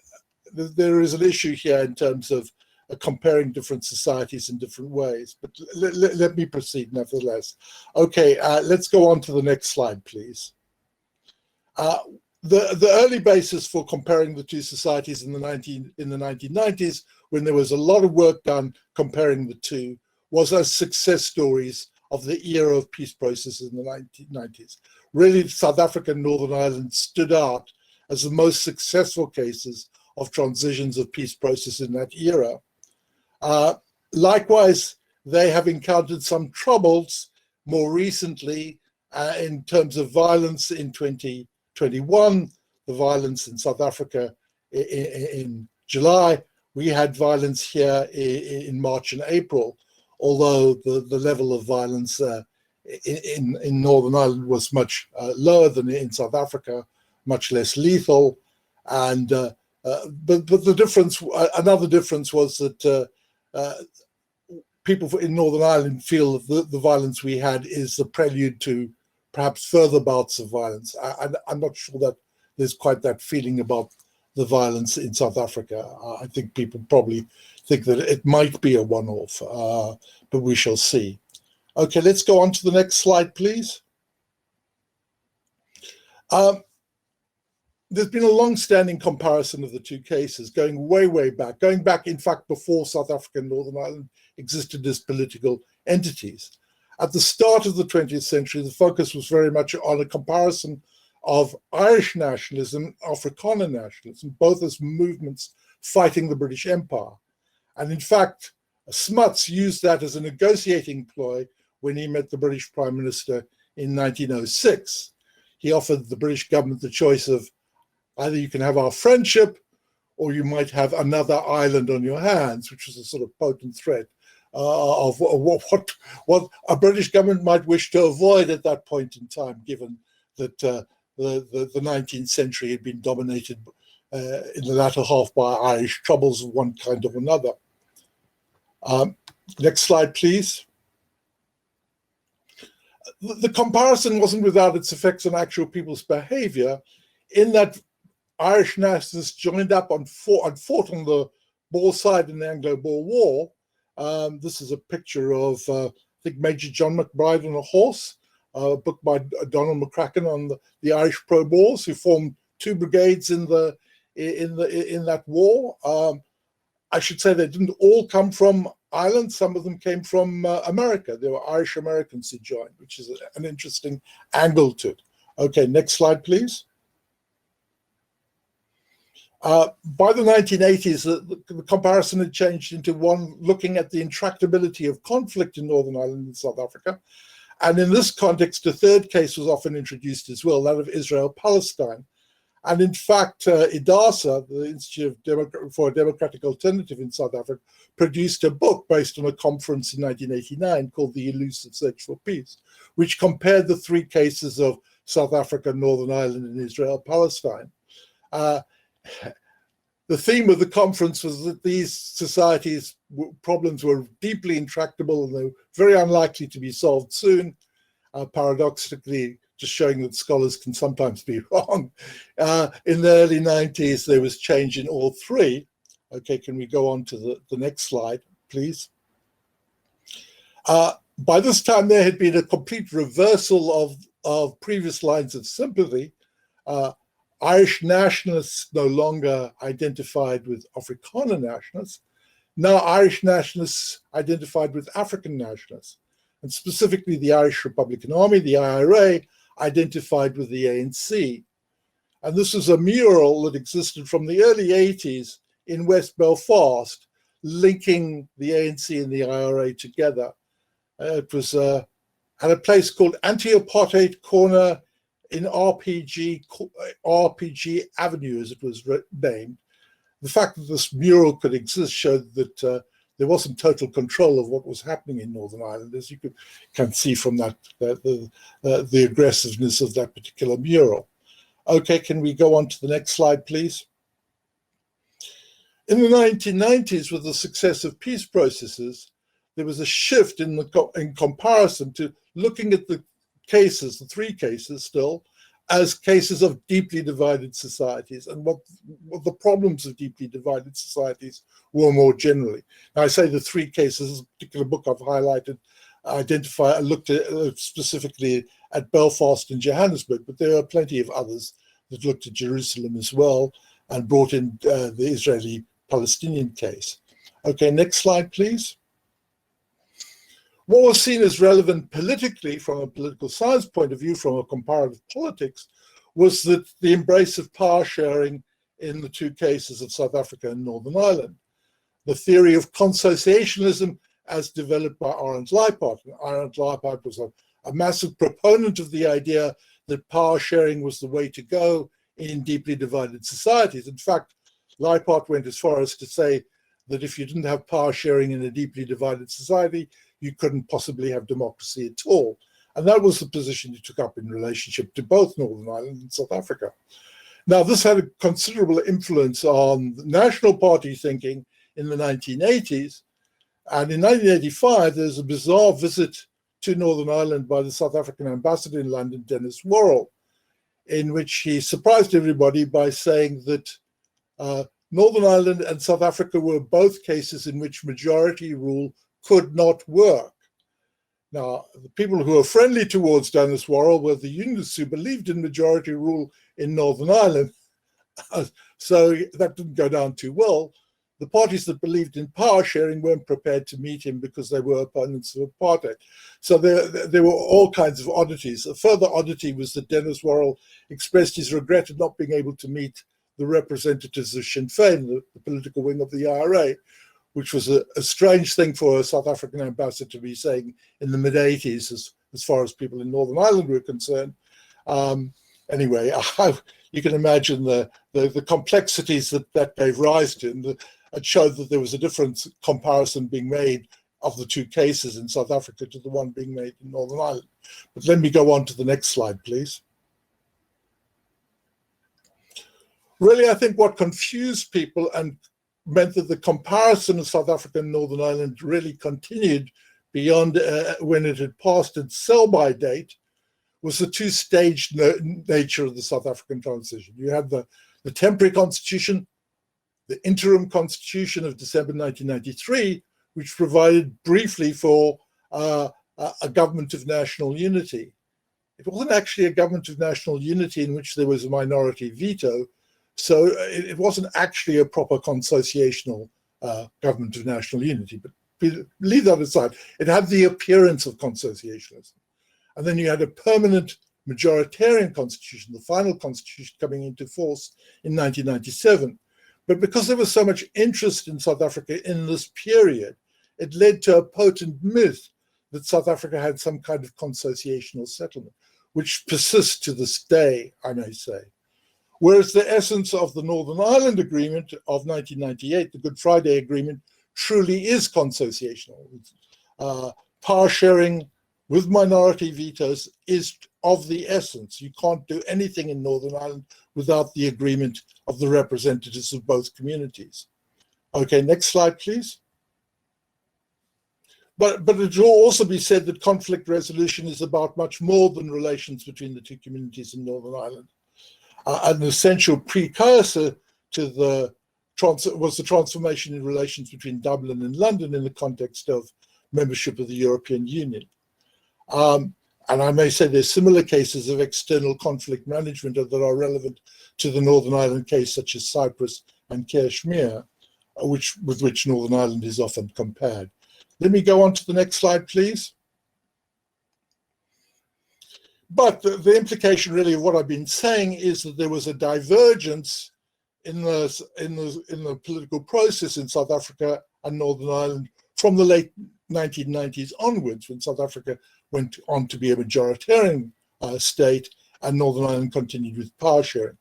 issue here in terms of comparing different societies in different ways. But let me proceed nevertheless. Okay, let's go on to the next slide, please. The early basis for comparing the two societies in the 1990s, when there was a lot of work done comparing the two, was as success stories of the era of peace processes in the 1990s. Really, South Africa and Northern Ireland stood out as the most successful cases of transitions of peace process in that era. Likewise, they have encountered some troubles more recently in terms of violence in 2021, the violence in South Africa in July. We had violence here in March and April, although the level of violence in Northern Ireland was much lower than in South Africa, much less lethal. And but the difference, another difference was that people in Northern Ireland feel that the violence we had is the prelude to perhaps further bouts of violence. I'm not sure that there's quite that feeling about the violence in South Africa. I think people probably think that it might be a one-off, but we shall see. Okay, let's go on to the next slide, please. There's been a long-standing comparison of the two cases, going way, way back, in fact, before South Africa and Northern Ireland existed as political entities. At the start of the 20th century, the focus was very much on a comparison of Irish nationalism, Afrikaner nationalism, both as movements fighting the British Empire. And in fact, Smuts used that as a negotiating ploy when he met the British Prime Minister in 1906. He offered the British government the choice of either you can have our friendship or you might have another island on your hands, which was a sort of potent threat of what a British government might wish to avoid at that point in time, given that the 19th century had been dominated in the latter half by Irish troubles of one kind or another. Next slide, please. The comparison wasn't without its effects on actual people's behavior, in that Irish nationalists joined up and fought on the Boer side in the Anglo-Boer War. This is a picture of, I think, Major John McBride on a horse, a book by Donald McCracken on the Irish pro-Boers, who formed two brigades in that war. I should say they didn't all come from Ireland. Some of them came from America. There were Irish Americans who joined, which is an interesting angle to it. Okay, next slide, please. By the 1980s, the comparison had changed into one looking at the intractability of conflict in Northern Ireland and South Africa. And in this context, a third case was often introduced as well, that of Israel-Palestine. And in fact, IDASA, the Institute for a Democratic Alternative in South Africa, produced a book based on a conference in 1989 called The Elusive Search for Peace, which compared the three cases of South Africa, Northern Ireland, and Israel-Palestine. The theme of the conference was that these societies' problems were deeply intractable and they were very unlikely to be solved soon. Paradoxically, just showing that scholars can sometimes be wrong. In the early 90s, there was change in all three. Okay, can we go on to the next slide, please? By this time, there had been a complete reversal of previous lines of sympathy. Irish nationalists no longer identified with Afrikaner nationalists, now Irish nationalists identified with African nationalists, and specifically the Irish Republican Army, the IRA, identified with the ANC. And this was a mural that existed from the early 80s in West Belfast, linking the ANC and the IRA together. It was at a place called Anti-Apartheid Corner in RPG Avenue, as it was named. The fact that this mural could exist showed that there wasn't total control of what was happening in Northern Ireland, as you can see from that the aggressiveness of that particular mural. Okay, can we go on to the next slide, please? In the 1990s, with the success of peace processes, there was a shift in comparison to looking at the cases, the three cases still, as cases of deeply divided societies and what the problems of deeply divided societies were more generally. Now, I say the three cases, a particular book I've highlighted, looked at specifically at Belfast and Johannesburg, but there are plenty of others that looked at Jerusalem as well and brought in the Israeli-Palestinian case. Okay, next slide, please. What was seen as relevant politically from a political science point of view, from a comparative politics, was that the embrace of power sharing in the two cases of South Africa and Northern Ireland. The theory of consociationism as developed by Arend Leipart. Arend Leipart was a massive proponent of the idea that power sharing was the way to go in deeply divided societies. In fact, Leipart went as far as to say that if you didn't have power sharing in a deeply divided society, you couldn't possibly have democracy at all. And that was the position he took up in relationship to both Northern Ireland and South Africa. Now, this had a considerable influence on national party thinking in the 1980s. And in 1985, there's a bizarre visit to Northern Ireland by the South African ambassador in London, Dennis Worrell, in which he surprised everybody by saying that Northern Ireland and South Africa were both cases in which majority rule could not work. Now, the people who were friendly towards Dennis Worrell were the Unionists who believed in majority rule in Northern Ireland. So that didn't go down too well. The parties that believed in power sharing weren't prepared to meet him because they were opponents of apartheid. So there were all kinds of oddities. A further oddity was that Dennis Worrell expressed his regret at not being able to meet the representatives of Sinn Féin, the political wing of the IRA, which was a strange thing for a South African ambassador to be saying in the mid-80s, as far as people in Northern Ireland were concerned. Anyway, you can imagine the complexities that gave rise to, and it showed that there was a different comparison being made of the two cases in South Africa to the one being made in Northern Ireland. But let me go on to the next slide, please. Really, I think what confused people and meant that the comparison of South Africa and Northern Ireland really continued beyond when it had passed its sell-by date was the two-stage nature of the South African transition. You had the temporary constitution, the interim constitution of December 1993, which provided briefly for a government of national unity. It wasn't actually a government of national unity in which there was a minority veto, so it wasn't actually a proper consociational government of national unity, but leave that aside. It had the appearance of consociationism. And then you had a permanent majoritarian constitution, the final constitution coming into force in 1997. But because there was so much interest in South Africa in this period, it led to a potent myth that South Africa had some kind of consociational settlement, which persists to this day, I may say. Whereas the essence of the Northern Ireland Agreement of 1998, the Good Friday Agreement, truly is consociational. Power sharing with minority vetoes is of the essence. You can't do anything in Northern Ireland without the agreement of the representatives of both communities. Okay, next slide, please. But it will also be said that conflict resolution is about much more than relations between the two communities in Northern Ireland. An essential precursor to was the transformation in relations between Dublin and London in the context of membership of the European Union. and I may say there's similar cases of external conflict management that are relevant to the Northern Ireland case, such as Cyprus and Kashmir, with which Northern Ireland is often compared. Let me go on to the next slide, please. But the implication really of what I've been saying is that there was a divergence in the political process in South Africa and Northern Ireland from the late 1990s onwards, when South Africa went on to be a majoritarian state and Northern Ireland continued with power sharing.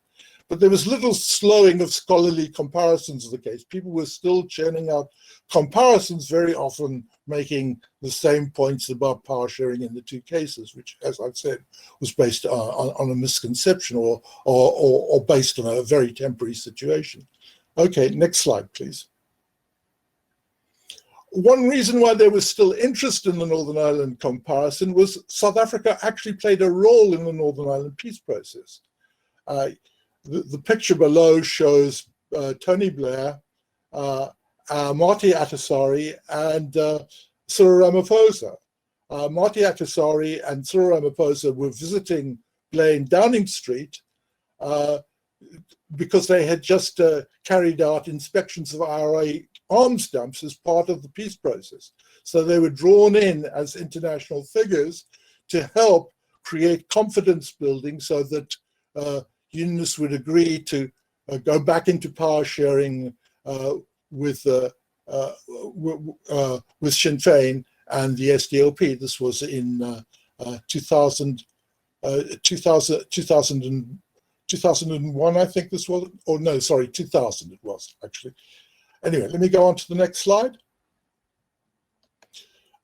But there was little slowing of scholarly comparisons of the case. People were still churning out comparisons, very often making the same points about power sharing in the two cases, which, as I've said, was based on a misconception or based on a very temporary situation. Okay, next slide, please. One reason why there was still interest in the Northern Ireland comparison was South Africa actually played a role in the Northern Ireland peace process. The picture below shows Tony Blair, Marty Ahtisaari, and Cyril Ramaphosa. Marty Ahtisaari and Cyril Ramaphosa were visiting Blair in Downing Street because they had just carried out inspections of IRA arms dumps as part of the peace process. So they were drawn in as international figures to help create confidence building so that unionists would agree to go back into power sharing with Sinn Féin and the SDLP. This was in 2001, I think this was, or no, sorry, 2000 it was actually. Anyway, let me go on to the next slide.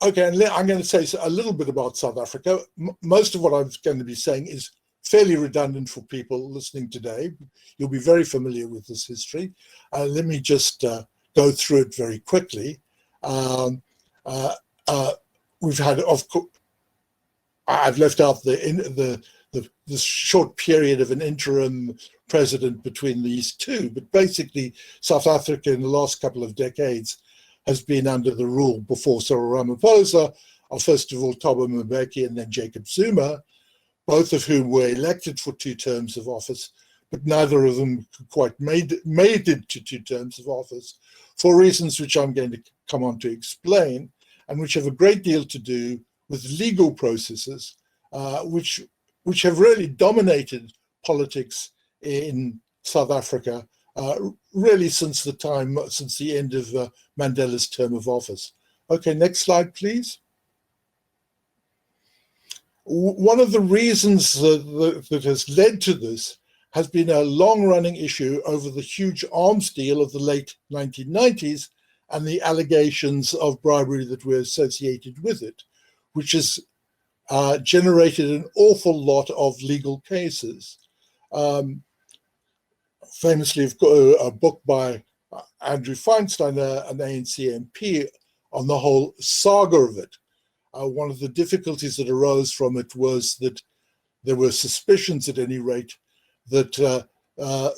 Okay, and I'm going to say a little bit about South Africa. Most of what I'm going to be saying is fairly redundant for people listening today. You'll be very familiar with this history. Let me just go through it very quickly. We've had, of course, I've left out the short period of an interim president between these two, but basically South Africa in the last couple of decades has been under the rule before Cyril Ramaphosa of first of all Thabo Mbeki and then Jacob Zuma, both of whom were elected for 2 terms of office, but neither of them quite made it to 2 terms of office for reasons which I'm going to come on to explain, and which have a great deal to do with legal processes, which have really dominated politics in South Africa, really since the end of Mandela's term of office. Okay, next slide, please. One of the reasons that has led to this has been a long-running issue over the huge arms deal of the late 1990s and the allegations of bribery that were associated with it, which has generated an awful lot of legal cases. Famously, a book by Andrew Feinstein, an ANC MP, on the whole saga of it. One of the difficulties that arose from it was that there were suspicions, at any rate, that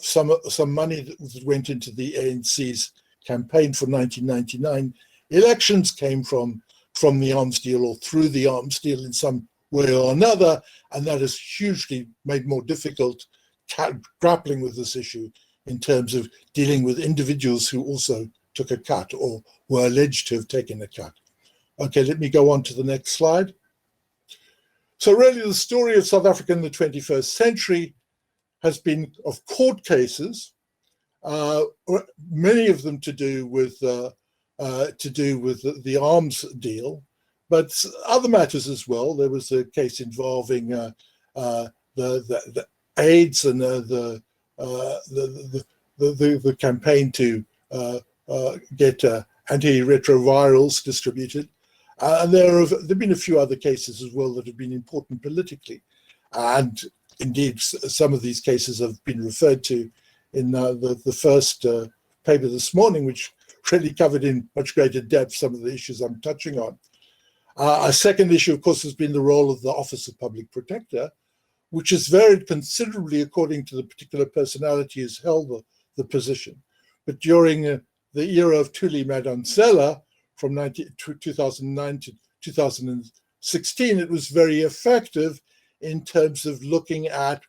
some money that went into the ANC's campaign for 1999 elections came from the arms deal or through the arms deal in some way or another, and that has hugely made more difficult grappling with this issue in terms of dealing with individuals who also took a cut or were alleged to have taken a cut. Okay, let me go on to the next slide. So really the story of South Africa in the 21st century has been of court cases, many of them to do with the arms deal, but other matters as well. There was a case involving the AIDS and the campaign to get antiretrovirals distributed. And there have been a few other cases as well that have been important politically. And indeed, some of these cases have been referred to in the first paper this morning, which really covered in much greater depth some of the issues I'm touching on. A second issue, of course, has been the role of the Office of Public Protector, which has varied considerably according to the particular personality who's held the position. But during the era of Thuli Madonsela, from 2009 to 2013, 2016, it was very effective in terms of looking at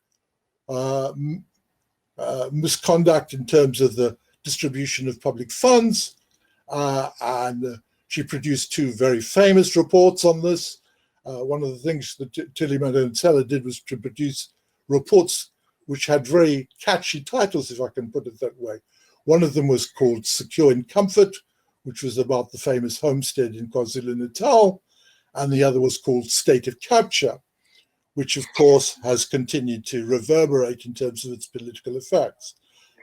misconduct in terms of the distribution of public funds. And she produced two very famous reports on this. One of the things that Mandela did was to produce reports which had very catchy titles, if I can put it that way. One of them was called Secure in Comfort, which was about the famous homestead in KwaZulu-Natal, and the other was called State of Capture, which of course has continued to reverberate in terms of its political effects.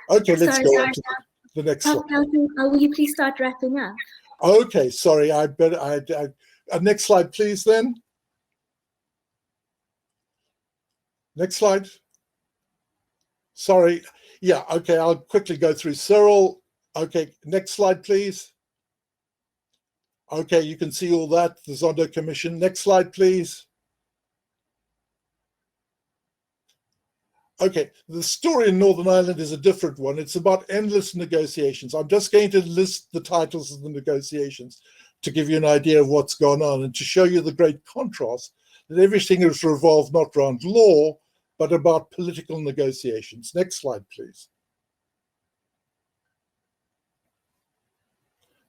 Okay, let's go on to the next slide. Will you please start wrapping up? Okay, sorry, next slide, please, then. Next slide. Sorry, yeah, okay, I'll quickly go through Cyril. Okay, next slide, please. Okay, you can see all that, the Zondo Commission. Next slide, please. Okay, the story in Northern Ireland is a different one. It's about endless negotiations. I'm just going to list the titles of the negotiations to give you an idea of what's gone on and to show you the great contrast that everything has revolved not around law, but about political negotiations. Next slide, please.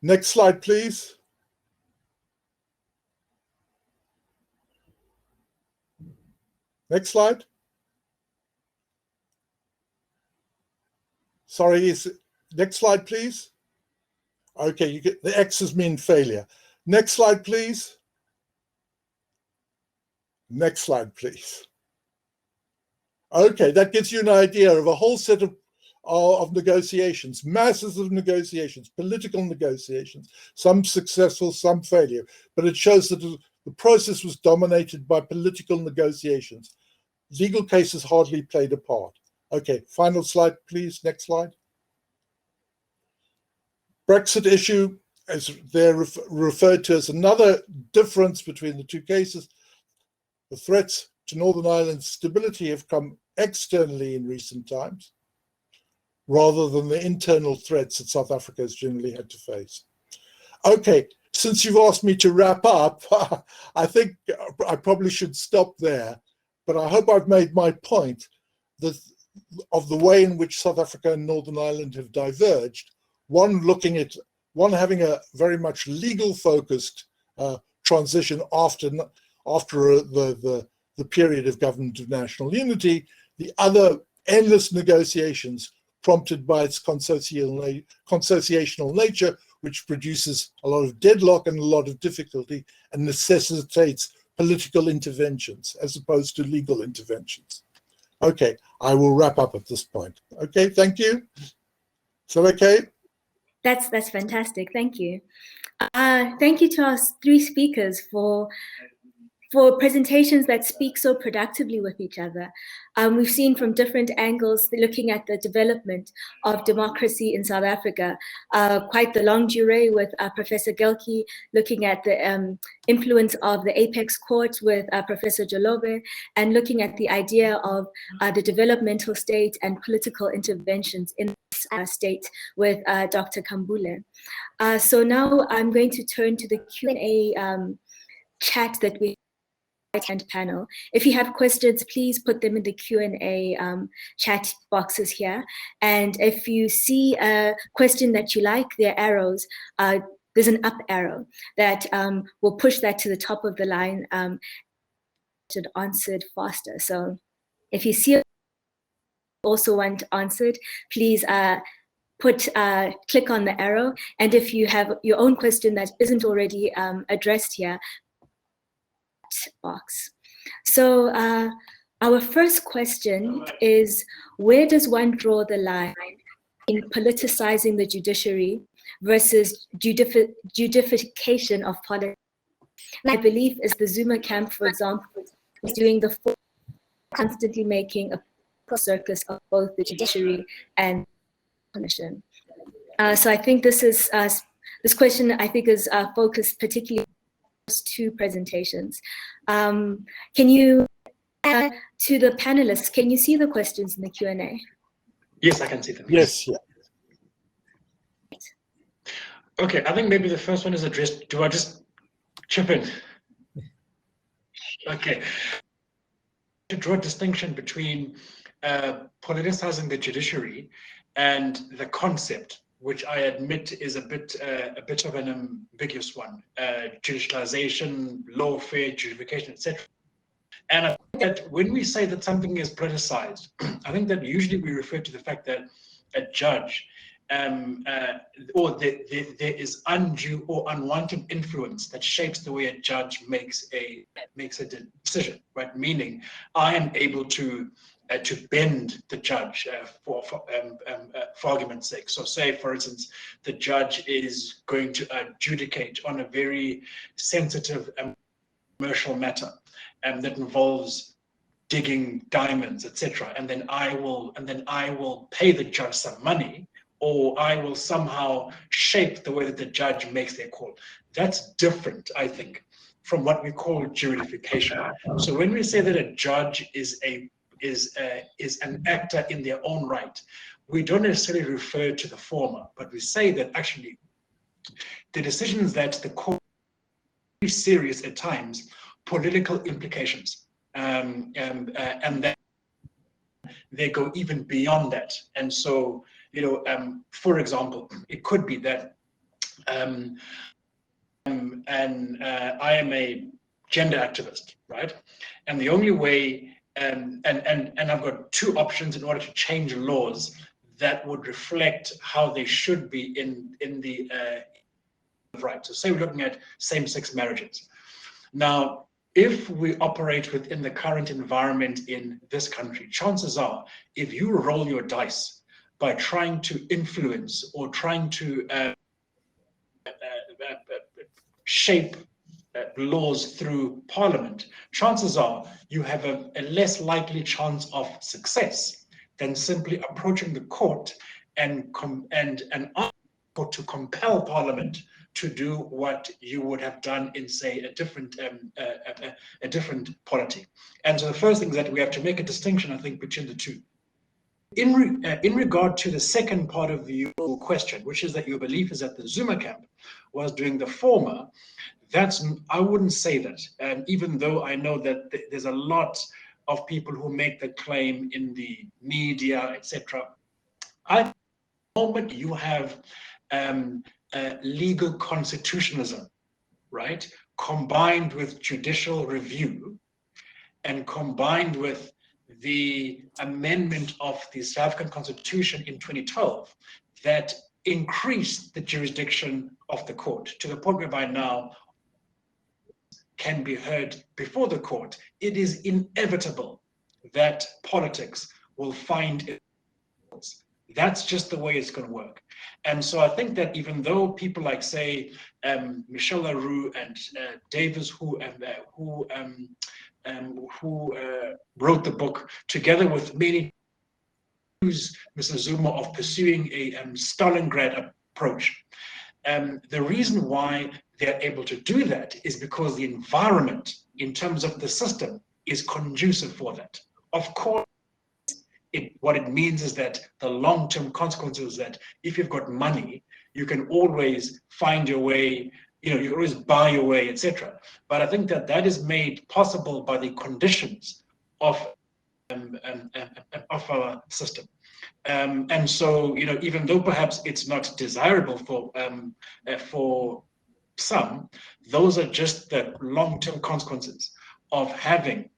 Next slide, please. Next slide. Sorry, next slide, please. Okay, you get the X's mean failure. Next slide, please. Next slide, please. Okay, that gives you an idea of a whole set of negotiations, masses of negotiations, political negotiations, some successful, some failure, but it shows that the process was dominated by political negotiations. Legal cases hardly played a part. Okay, final slide, please. Next slide. Brexit issue, as they're referred to as another difference between the two cases. The threats to Northern Ireland's stability have come externally in recent times, rather than the internal threats that South Africa has generally had to face. Okay, since you've asked me to wrap up, I think I probably should stop there, but I hope I've made my point that of the way in which South Africa and Northern Ireland have diverged, one having a very much legal focused transition after the period of government of national unity, the other endless negotiations prompted by its consociational nature, which produces a lot of deadlock and a lot of difficulty and necessitates political interventions as opposed to legal interventions. Okay, I will wrap up at this point. Okay, thank you. Is that okay? That's fantastic. Thank you. Thank you to our three speakers for presentations that speak so productively with each other. We've seen from different angles, looking at the development of democracy in South Africa, quite the longue durée with Professor Guelke, looking at the influence of the Apex Court with Professor Jolobe, and looking at the idea of the developmental state and political interventions in this state with Dr. Khambule. So now I'm going to turn to the Q&A chat that we right-hand panel. If you have questions, please put them in the Q&A chat boxes here. And if you see a question that you like, there are arrows. There's an up arrow that will push that to the top of the line answered faster. So if you see also want answered, please click on the arrow. And if you have your own question that isn't already addressed here, box. So our first question is, where does one draw the line in politicizing the judiciary versus judification of politics? My belief is the Zuma camp, for example, is doing the constantly making a circus of both the judiciary and commission. So I think this is this question I think is focused particularly two presentations. Can you, to the panelists, can you see the questions in the Q&A? Yes, I can see them. Yes, yeah. Okay, I think maybe the first one is addressed. Do I just chip in? Okay. To draw a distinction between politicizing the judiciary and the concept, which I admit is a bit of an ambiguous one, judicialization, lawfare, justification, etc. And I think that when we say that something is politicized, I think that usually we refer to the fact that a judge or there is undue or unwanted influence that shapes the way a judge makes a decision, right? Meaning, I am able to bend the judge for argument's sake. So, say for instance, the judge is going to adjudicate on a very sensitive commercial matter that involves digging diamonds, etc. And then I will pay the judge some money, or I will somehow shape the way that the judge makes their call. That's different, I think, from what we call juridification. So when we say that a judge is an actor in their own right, we don't necessarily refer to the former, but we say that actually the decisions that the court are very serious at times, political implications, and that they go even beyond that. And so, for example, it could be that I am a gender activist, right? And the only way, and I've got two options in order to change laws that would reflect how they should be in the right. So say we're looking at same-sex marriages. Now, if we operate within the current environment in this country, chances are, if you roll your dice by trying to influence or trying to shape laws through parliament, chances are you have a less likely chance of success than simply approaching the court and ask the court to compel parliament to do what you would have done in, say, a different polity. And so the first thing is that we have to make a distinction, I think, between the two. In regard to the second part of your question, which is that your belief is that the Zuma camp was doing the former, I wouldn't say that. And even though I know that there's a lot of people who make that claim in the media, etc., at the moment you have legal constitutionalism, right, combined with judicial review and combined with the amendment of the South African Constitution in 2012 that increased the jurisdiction of the court to the point whereby now can be heard before the court. It is inevitable that politics will find it. That's just the way it's going to work. And so I think that even though people like, say, Michel Leroux and Davis, who wrote the book, together with many, accuse Mr. Zuma of pursuing a Stalingrad approach. The reason why they're able to do that is because the environment, in terms of the system, is conducive for that. Of course, what it means is that the long-term consequences is that if you've got money, you can always find your way, you always buy your way, etc. But I think that that is made possible by the conditions of our system. And so, even though perhaps it's not desirable for some, those are just the long-term consequences of having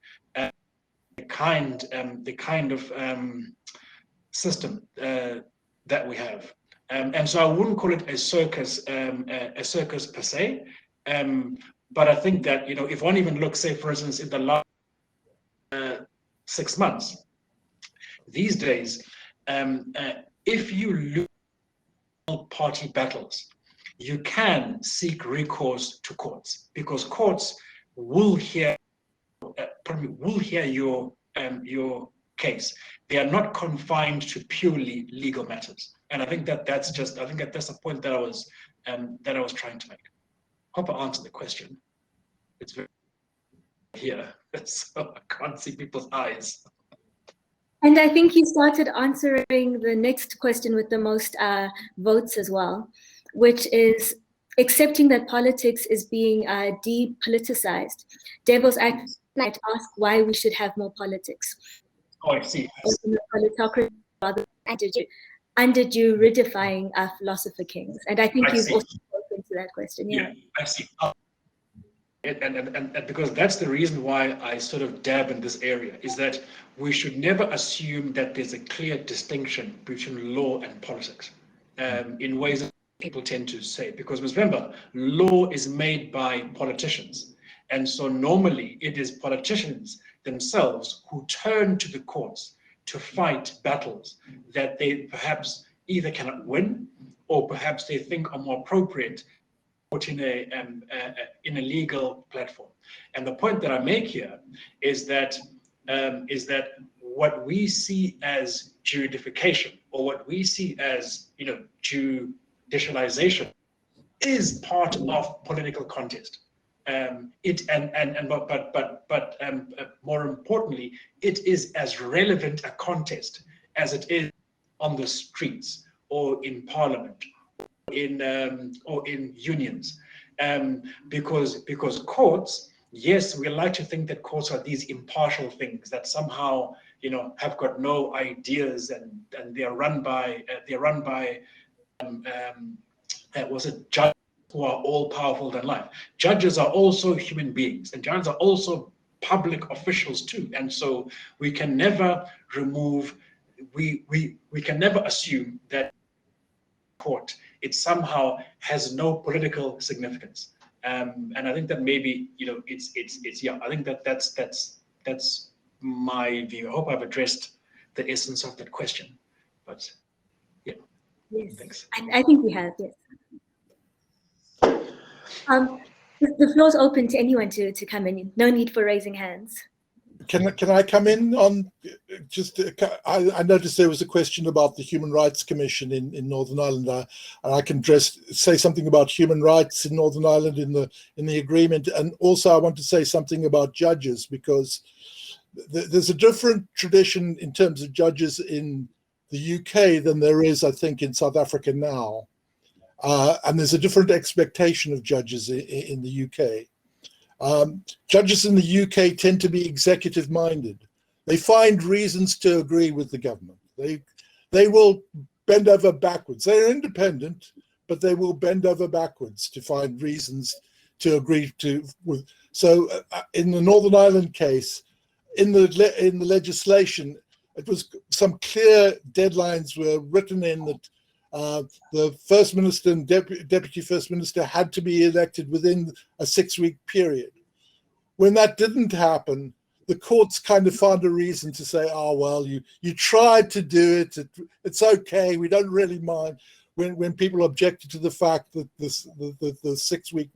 the kind of system that we have. And so I wouldn't call it a circus per se. But I think that, if one even looks, say, for instance, in the last 6 months, these days, if you lose party battles, you can seek recourse to courts, because courts will hear your case. They are not confined to purely legal matters. And I think that's the point that I was trying to make. Hope I answered the question. It's very here, so I can't see people's eyes. And I think you started answering the next question with the most votes as well, which is accepting that politics is being depoliticized. Devil's might ask why we should have more politics. Oh, I see. Politocracy rather than under-juridifying philosopher kings. And I think you've also spoken to that question. Yeah, I see. And because that's the reason why I sort of dab in this area, is that we should never assume that there's a clear distinction between law and politics in ways that people tend to say. Because remember, law is made by politicians. And so normally it is politicians themselves who turn to the courts to fight battles that they perhaps either cannot win or perhaps they think are more appropriate put in a legal platform. And the point that I make here is that what we see as juridification, or what we see as judicialization, is part of political contest. More importantly, it is as relevant a contest as it is on the streets or in parliament or in unions, because courts, yes, we like to think that courts are these impartial things that somehow have got no ideas and they are run by judges who are all powerful than life. Judges are also human beings, and judges are also public officials too, and so we can never we can never assume that court, it somehow has no political significance, and I think that maybe I think that's my view. I hope I've addressed the essence of that question, but yeah. Yes, Thanks. I think we have. Yes. The floor is open to anyone to come in. No need for raising hands. Can I come in on just? I noticed there was a question about the Human Rights Commission in Northern Ireland, and I can say something about human rights in Northern Ireland in the agreement, and also I want to say something about judges, because there's a different tradition in terms of judges in the UK than there is, I think, in South Africa now, and there's a different expectation of judges in the UK. Judges in the UK tend to be executive-minded. They find reasons to agree with the government. They will bend over backwards. They're independent, but they will bend over backwards to find reasons to agree to. So in the Northern Ireland case, in the legislation, it was some clear deadlines were written in that the First Minister and Deputy First Minister had to be elected within a 6-week period. When that didn't happen, the courts kind of found a reason to say, oh, well, you tried to do it, it's okay, we don't really mind. When people objected to the fact that the 6-week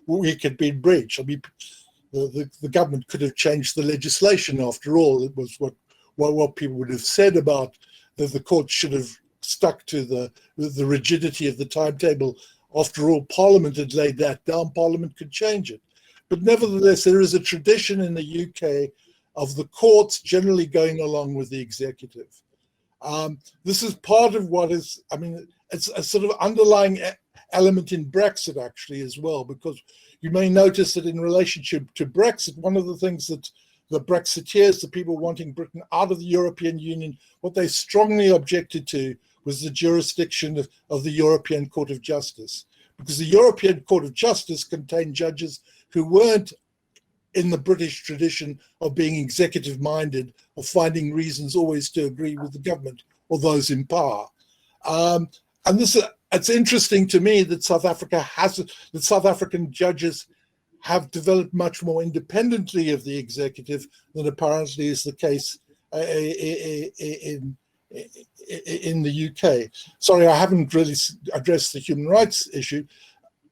week had been breached. I mean, the government could have changed the legislation after all. It was what people would have said about that the court should have stuck to the rigidity of the timetable. After all, Parliament had laid that down. Parliament could change it. But nevertheless, there is a tradition in the UK of the courts generally going along with the executive. This is part of what is, I mean, it's a sort of underlying element in Brexit actually as well, because you may notice that in relationship to Brexit, one of the things that the Brexiteers, the people wanting Britain out of the European Union, what they strongly objected to was the jurisdiction of the European Court of Justice, because the European Court of Justice contained judges who weren't in the British tradition of being executive-minded or finding reasons always to agree with the government or those in power. And it's interesting to me that South African judges have developed much more independently of the executive than apparently is the case in the UK. Sorry, I haven't really addressed the human rights issue.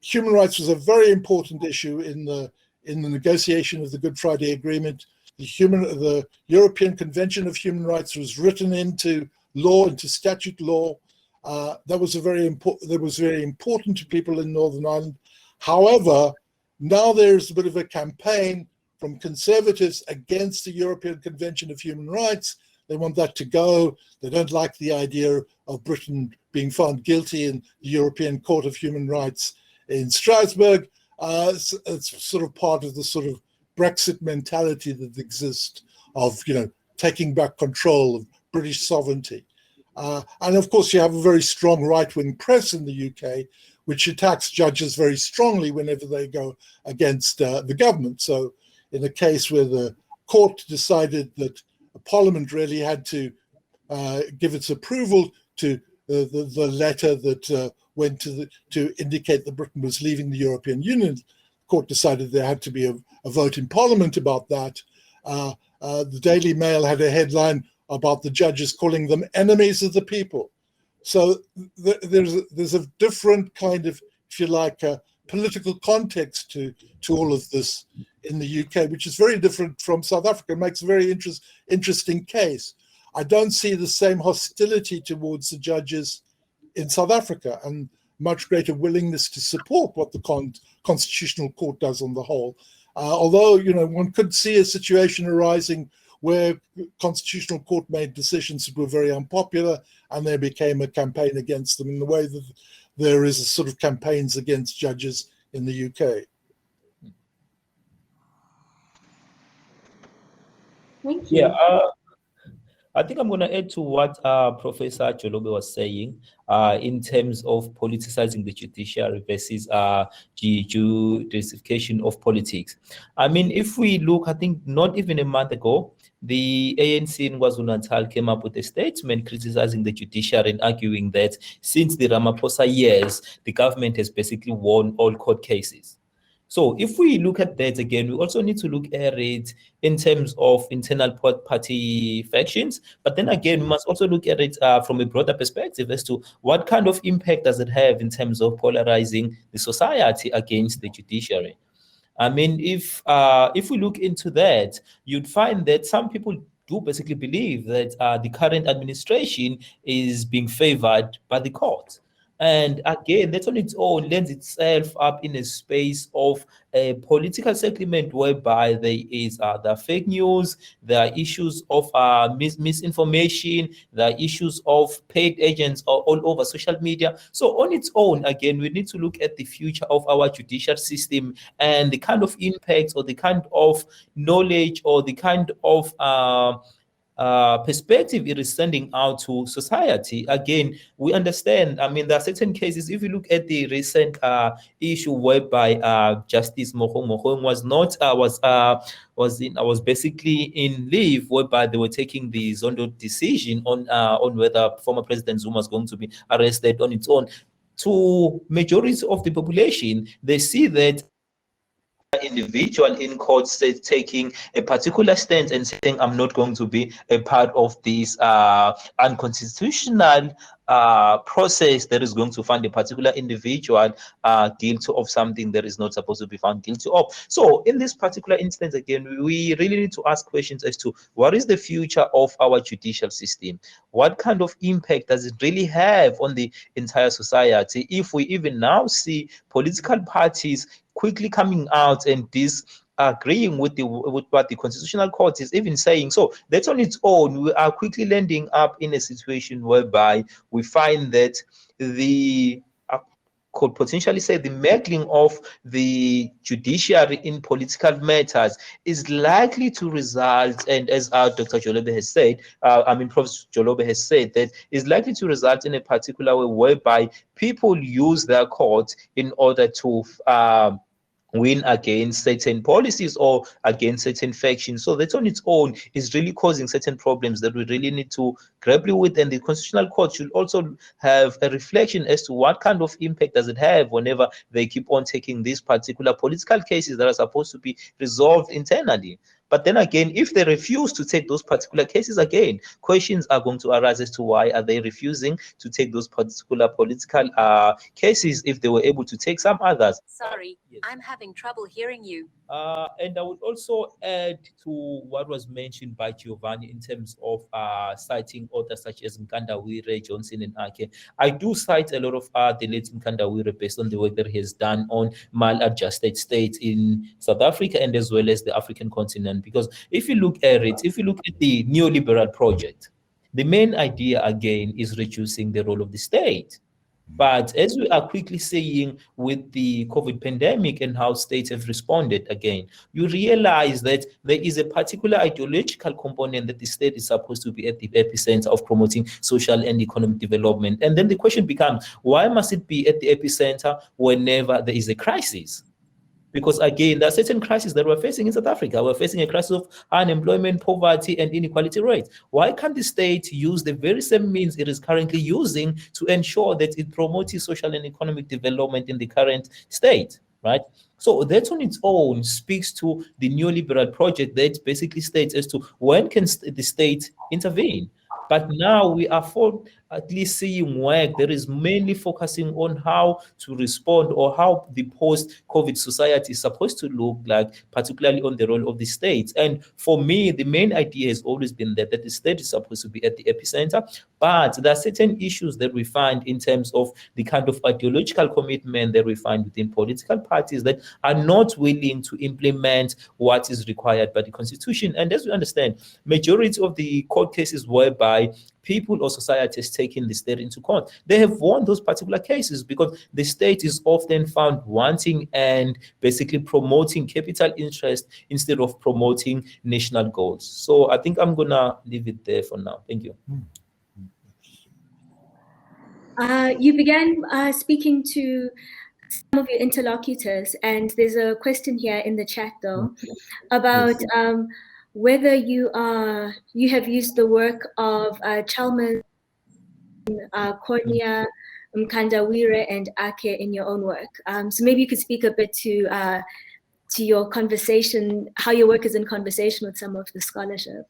Human rights was a very important issue in the negotiation of the Good Friday Agreement. The European Convention of Human Rights was written into law, into statute law. That was very important to people in Northern Ireland. However, now there's a bit of a campaign from conservatives against the European Convention of Human Rights. They want that to go. They don't like the idea of Britain being found guilty in the European Court of Human Rights in Strasbourg. It's sort of part of the sort of Brexit mentality that exists of, taking back control of British sovereignty. And of course, you have a very strong right-wing press in the UK, which attacks judges very strongly whenever they go against the government. So in a case where the court decided that Parliament really had to give its approval to the letter that went to indicate that Britain was leaving the European Union, the court decided there had to be a vote in Parliament about that. The Daily Mail had a headline about the judges calling them enemies of the people. So there's a different kind of, if you like, political context to all of this in the UK, which is very different from South Africa. It makes a very interesting case. I don't see the same hostility towards the judges in South Africa, and much greater willingness to support what the Constitutional Court does on the whole. Although, one could see a situation arising where Constitutional Court made decisions that were very unpopular and there became a campaign against them, in the way that there is a sort of campaigns against judges in the UK. Thank you. Yeah, I think I'm going to add to what Professor Jolobe was saying in terms of politicizing the judiciary versus judicialization of politics. I mean, if we look, I think not even a month ago, the ANC in KwaZulu-Natal came up with a statement criticizing the judiciary and arguing that since the Ramaphosa years, the government has basically won all court cases. So if we look at that again, we also need to look at it in terms of internal party factions. But then again, we must also look at it from a broader perspective as to what kind of impact does it have in terms of polarizing the society against the judiciary. I mean, if we look into that, you'd find that some people do basically believe that the current administration is being favored by the court. And again, that on its own lends itself up in a space of a political settlement whereby there is the fake news, there are issues of misinformation, there are issues of paid agents all over social media. So on its own, again, we need to look at the future of our judicial system and the kind of impacts or the kind of knowledge or the kind of perspective it is sending out to society. Again, we understand, I mean, there are certain cases, if you look at the recent issue whereby Justice Mohong was basically in leave, whereby they were taking the Zondo decision on whether former President Zuma was going to be arrested on its own. To majority of the population, they see that individual in court taking a particular stance and saying, I'm not going to be a part of this unconstitutional process that is going to find a particular individual guilty of something that is not supposed to be found guilty of. So in this particular instance, again, we really need to ask questions as to what is the future of our judicial system? What kind of impact does it really have on the entire society if we even now see political parties quickly coming out and disagreeing with what the Constitutional Court is even saying? So that's on its own. We are quickly landing up in a situation whereby we find that could potentially say the meddling of the judiciary in political matters is likely to result, and as Dr. Jolobe has said, Prof. Jolobe has said, that is likely to result in a particular way whereby people use their court in order to win against certain policies or against certain factions. So that on its own is really causing certain problems that we really need to grapple with, and the Constitutional Court should also have a reflection as to what kind of impact does it have whenever they keep on taking these particular political cases that are supposed to be resolved internally. But then again, if they refuse to take those particular cases, again, questions are going to arise as to why are they refusing to take those particular political cases if they were able to take some others. Sorry, yes. I'm having trouble hearing you. And I would also add to what was mentioned by Giovanni in terms of citing authors such as Nkandawire, Johnson, and Ake. I do cite a lot of the late Nkandawire based on the work that he has done on maladjusted states in South Africa and as well as the African continent. Because if you look at it, if you look at the neoliberal project, the main idea again is reducing the role of the state. But as we are quickly seeing with the COVID pandemic and how states have responded again, you realize that there is a particular ideological component that the state is supposed to be at the epicenter of promoting social and economic development. And then the question becomes, why must it be at the epicenter whenever there is a crisis? Because again, there are certain crises that we're facing in South Africa. We're facing a crisis of unemployment, poverty, and inequality rates. Why can't the state use the very same means it is currently using to ensure that it promotes social and economic development in the current state, right? So that on its own speaks to the neoliberal project that basically states as to when can the state intervene. But now we are at least seeing work that is mainly focusing on how to respond or how the post-COVID society is supposed to look like, particularly on the role of the states. And for me, the main idea has always been that the state is supposed to be at the epicenter, but there are certain issues that we find in terms of the kind of ideological commitment that we find within political parties that are not willing to implement what is required by the Constitution. And as we understand, majority of the court cases whereby people or society has taken the state into court, they have won those particular cases because the state is often found wanting and basically promoting capital interest instead of promoting national goals. So I think I'm gonna leave it there for now. Thank you. You began speaking to some of your interlocutors, and there's a question here in the chat though about whether you have used the work of Chalmers, Cornea, Mkandawire, and Ake in your own work. So maybe you could speak a bit to your conversation, how your work is in conversation with some of the scholarship.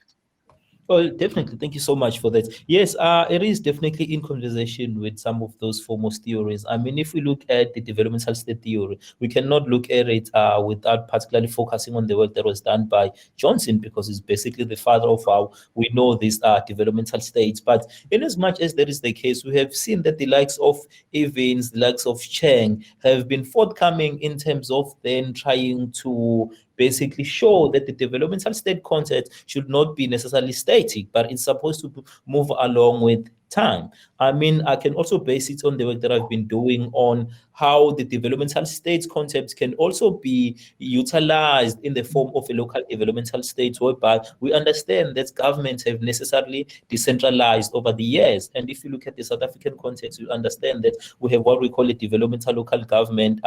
Oh, definitely. Thank you so much for that. Yes, it is definitely in conversation with some of those foremost theories. I mean, if we look at the developmental state theory, we cannot look at it without particularly focusing on the work that was done by Johnson, because it's basically the father of how we know these developmental states. But in as much as that is the case, we have seen that the likes of Evans, the likes of Cheng have been forthcoming in terms of then trying to basically show that the developmental state concept should not be necessarily static, but it's supposed to move along with time. I mean, I can also base it on the work that I've been doing on how the developmental states concept can also be utilized in the form of a local developmental state, whereby we understand that governments have necessarily decentralized over the years. And if you look at the South African context, you understand that we have what we call a developmental local government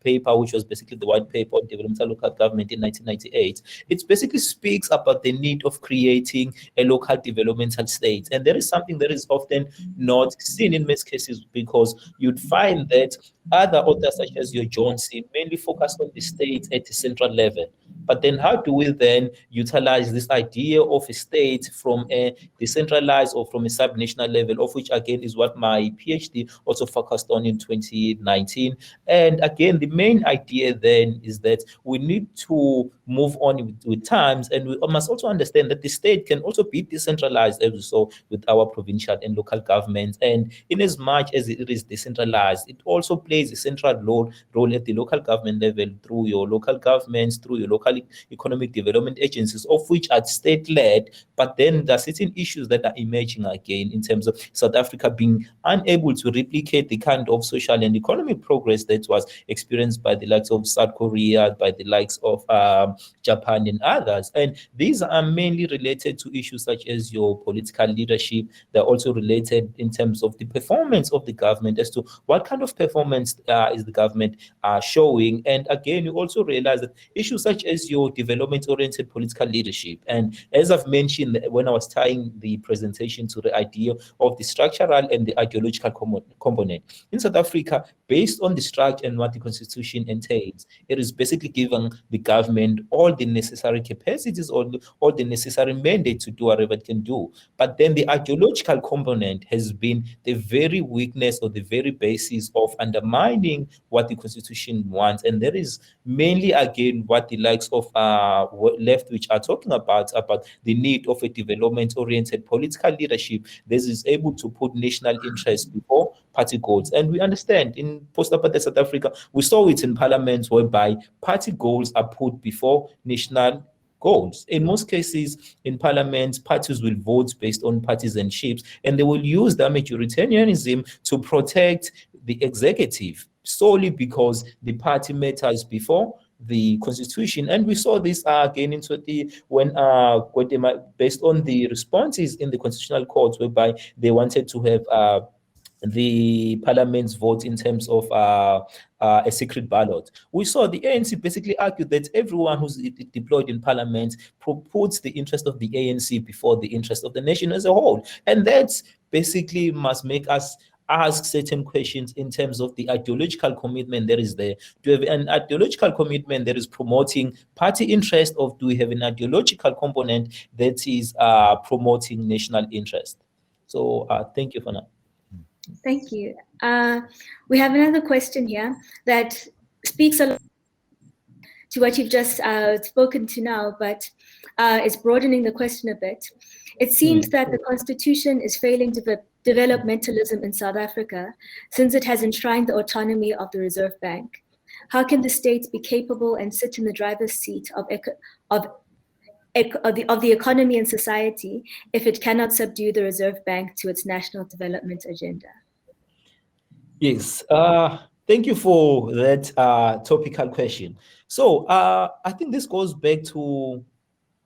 paper, which was basically the white paper on developmental local government in 1998. It basically speaks about the need of creating a local developmental state. And there is something that is often not seen in most cases, because you'd find that other authors such as your Johnson mainly focus on the state at the central level. But then how do we then utilize this idea of a state from a decentralized or from a subnational level, of which again is what my PhD also focused on in 2019. And again, the main idea then is that we need to move on with times, and we must also understand that the state can also be decentralized, as we saw with our provincial and local governments. And in as much as it is decentralized, it also plays a central role at the local government level through your local governments, through your local economic development agencies, of which are state-led. But then there are certain issues that are emerging again in terms of South Africa being unable to replicate the kind of social and economic progress that was experienced by the likes of South Korea, by the likes of Japan and others. And these are mainly related to issues such as your political leadership. They're also related in terms of the performance of the government, as to what kind of performance is the government showing. And again, you also realize that issues such as your development-oriented political leadership, and as I've mentioned when I was tying the presentation to the idea of the structural and the ideological component in South Africa, based on the structure and what the Constitution entails, it is basically giving the government all the necessary capacities or all the necessary mandate to do whatever it can do. But then the ideological component has been the very weakness or the very basis of undermining what the Constitution wants. And that is mainly, again, what the likes of left, which are talking about the need of a development-oriented political leadership that is able to put national interests before party goals. And we understand in post-apartheid South Africa, we saw it in parliaments whereby party goals are put before national goals. In most cases, in parliament, parties will vote based on partisanships, and they will use their majoritarianism to protect the executive solely because the party matters before the constitution. And we saw this again in when based on the responses in the constitutional court, whereby they wanted to have the parliament's vote in terms of a secret ballot. We saw the ANC basically argue that everyone who's deployed in parliament puts the interest of the ANC before the interest of the nation as a whole. And that basically must make us ask certain questions in terms of the ideological commitment that is there. Do we have an ideological commitment that is promoting party interest, or do we have an ideological component that is promoting national interest? So thank you for now. Thank you. We have another question here that speaks a lot to what you've just spoken to now, but it's broadening the question a bit. It seems that the Constitution is failing developmentalism in South Africa since it has enshrined the autonomy of the Reserve Bank. How can the state be capable and sit in the driver's seat of the economy and society if it cannot subdue the Reserve Bank to its national development agenda? Yes, thank you for that topical question. So I think this goes back to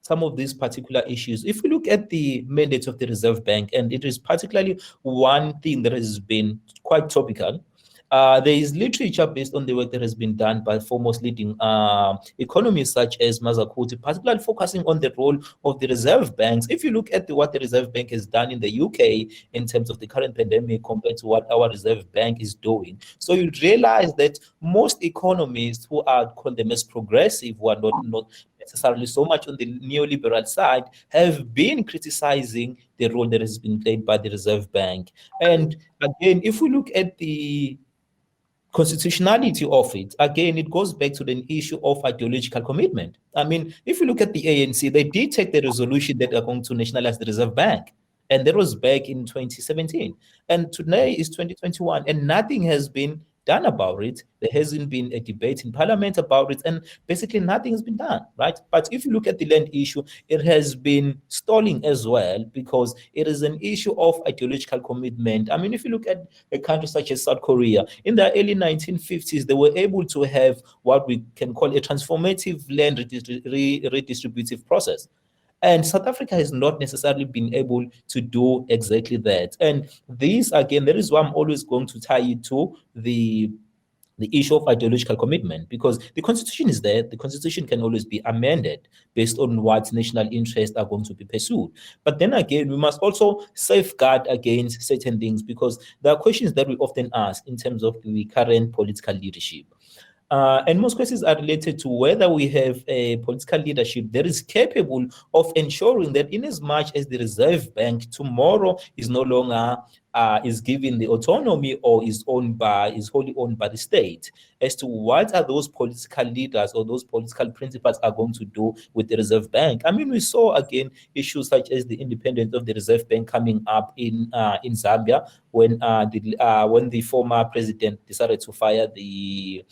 some of these particular issues. If we look at the mandate of the Reserve Bank, and it is particularly one thing that has been quite topical, there is literature based on the work that has been done by foremost leading economists such as Mazakuti, particularly focusing on the role of the reserve banks. If you look at what the Reserve Bank has done in the UK in terms of the current pandemic compared to what our Reserve Bank is doing, so you realize that most economists who are called them as progressive, who are not necessarily so much on the neoliberal side, have been criticizing the role that has been played by the Reserve Bank. And again, if we look at the constitutionality of it, again, it goes back to the issue of ideological commitment. I mean, if you look at the ANC, they did take the resolution that they're going to nationalize the Reserve Bank. And that was back in 2017. And today is 2021, and nothing has been done about it. There hasn't been a debate in parliament about it, and basically nothing has been done, right? But if you look at the land issue, it has been stalling as well because it is an issue of ideological commitment. I mean, if you look at a country such as South Korea, in the early 1950s, they were able to have what we can call a transformative land redistributive process. And South Africa has not necessarily been able to do exactly that. And this, again, that is why I'm always going to tie it to the issue of ideological commitment, because the Constitution is there. The Constitution can always be amended based on what national interests are going to be pursued. But then again, we must also safeguard against certain things, because there are questions that we often ask in terms of the current political leadership. And most questions are related to whether we have a political leadership that is capable of ensuring that in as much as the Reserve Bank tomorrow is no longer is given the autonomy or is wholly owned by the state, as to what are those political leaders or those political principles are going to do with the Reserve Bank. I mean, we saw again issues such as the independence of the Reserve Bank coming up in Zambia when the former president decided to fire the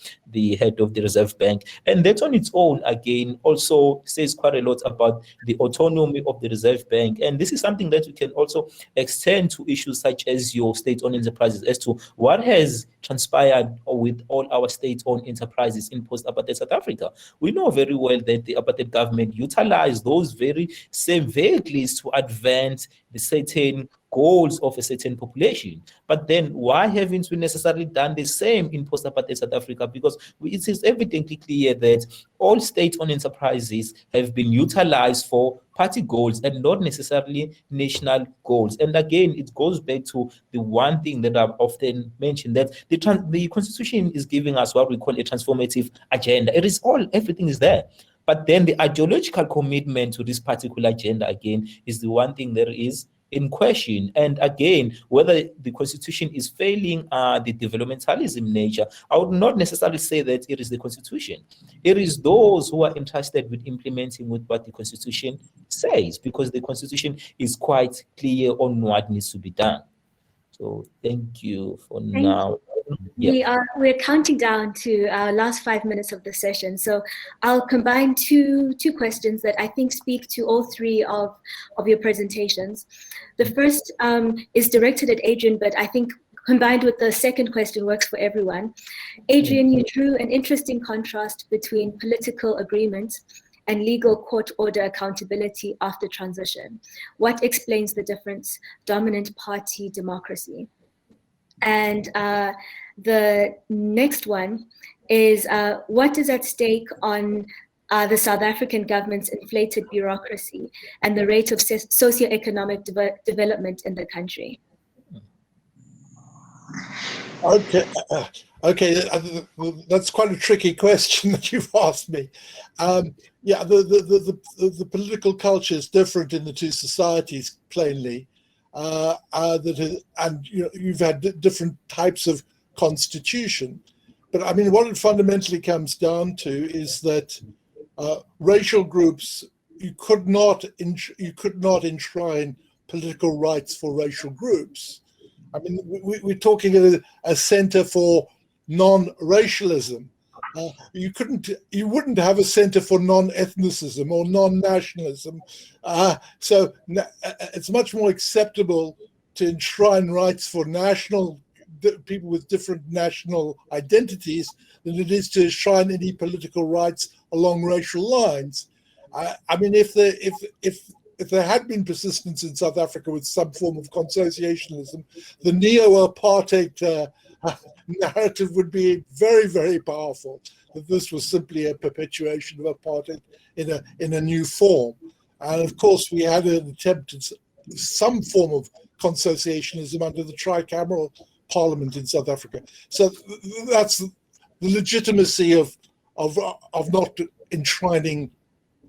head of the Reserve Bank. And that on its own, again, also says quite a lot about the autonomy of the Reserve Bank. And this is something that we can also extend to issues such as your state-owned enterprises, as to what has transpired with all our state-owned enterprises in post-apartheid South Africa. We know very well that the apartheid government utilized those very same vehicles to advance the certain goals of a certain population. But then why haven't we necessarily done the same in post-apartheid South Africa? Because it is evidently clear that all state-owned enterprises have been utilized for party goals and not necessarily national goals. And again, it goes back to the one thing that I've often mentioned, that the Constitution is giving us what we call a transformative agenda. It is everything is there. But then the ideological commitment to this particular agenda, again, is the one thing that is in question. And again, whether the Constitution is failing the developmentalism nature, I would not necessarily say that it is the Constitution. It is those who are entrusted with implementing with what the Constitution says, because the Constitution is quite clear on what needs to be done. So thank you for now. We're counting down to our last 5 minutes of the session. So I'll combine two questions that I think speak to all three of your presentations. The first is directed at Adrian, but I think combined with the second question works for everyone. Adrian, you drew an interesting contrast between political agreement and legal court order accountability after transition. What explains the difference? Dominant party democracy. And the next one is what is at stake on the South African government's inflated bureaucracy and the rate of socioeconomic development in the country? Okay, that's quite a tricky question that you've asked me. Yeah, the political culture is different in the two societies, plainly. And you've had different types of constitution, but I mean, what it fundamentally comes down to is that racial groups, you could not enshrine political rights for racial groups. I mean, we're talking a center for non-racialism. You wouldn't have a center for non-ethnicism or non-nationalism. So it's much more acceptable to enshrine rights for people with different national identities than it is to enshrine any political rights along racial lines. I mean, if there had been persistence in South Africa with some form of consociationism, the neo-apartheid narrative would be very, very powerful, that this was simply a perpetuation of apartheid in a new form. And of course, we had an attempt at some form of consociationism under the tricameral parliament in South Africa. So that's the legitimacy of not enshrining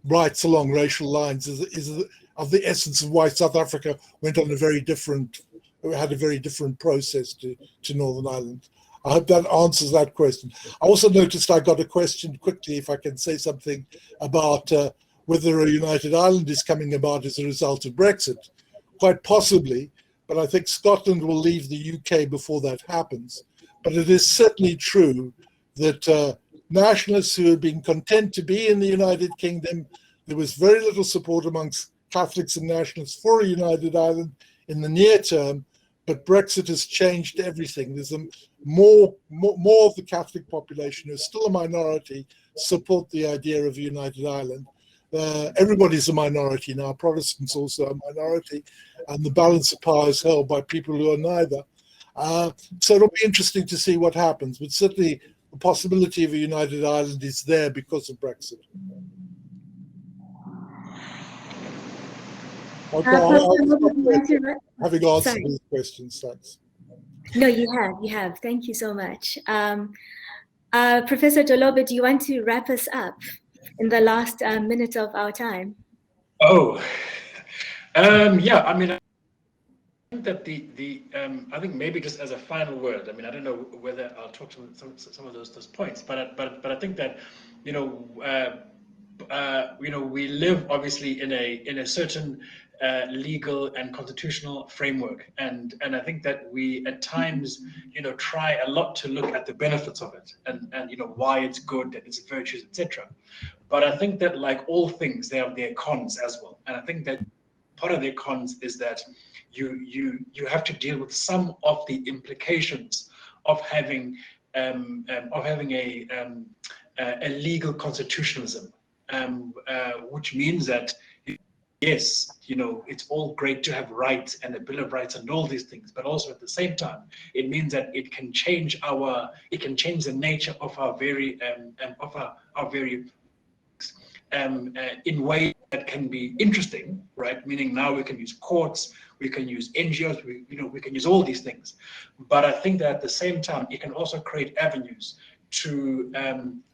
rights along racial lines is of the essence of why South Africa went on had a very different process to Northern Ireland. I hope that answers that question. I also noticed I got a question quickly, if I can say something about whether a united Ireland is coming about as a result of Brexit. Quite possibly, but I think Scotland will leave the UK before that happens. But it is certainly true that nationalists who have been content to be in the United Kingdom, there was very little support amongst Catholics and nationalists for a united Ireland in the near term, but Brexit has changed everything. There's more of the Catholic population, who is still a minority, support the idea of a united Ireland. Everybody's a minority now. Protestants also a minority, and the balance of power is held by people who are neither. So it'll be interesting to see what happens, but certainly the possibility of a united Ireland is there because of Brexit. Having answered these questions, thanks. No, you have. Thank you so much. Professor Jolobe, do you want to wrap us up in the last minute of our time? Oh, yeah. I mean, I think that I think maybe just as a final word. I mean, I don't know whether I'll talk to some of those points, but I think that we live obviously in a certain legal and constitutional framework, and I think that we at times try a lot to look at the benefits of it and why it's good and its virtues, etc. But I think that, like all things, they have their cons as well, and I think that part of their cons is that you have to deal with some of the implications of having a legal constitutionalism, which means that yes, it's all great to have rights and a Bill of Rights and all these things, but also at the same time, it means that it can change the nature of our very in ways that can be interesting, right? Meaning now we can use courts, we can use NGOs, we can use all these things. But I think that at the same time, it can also create avenues to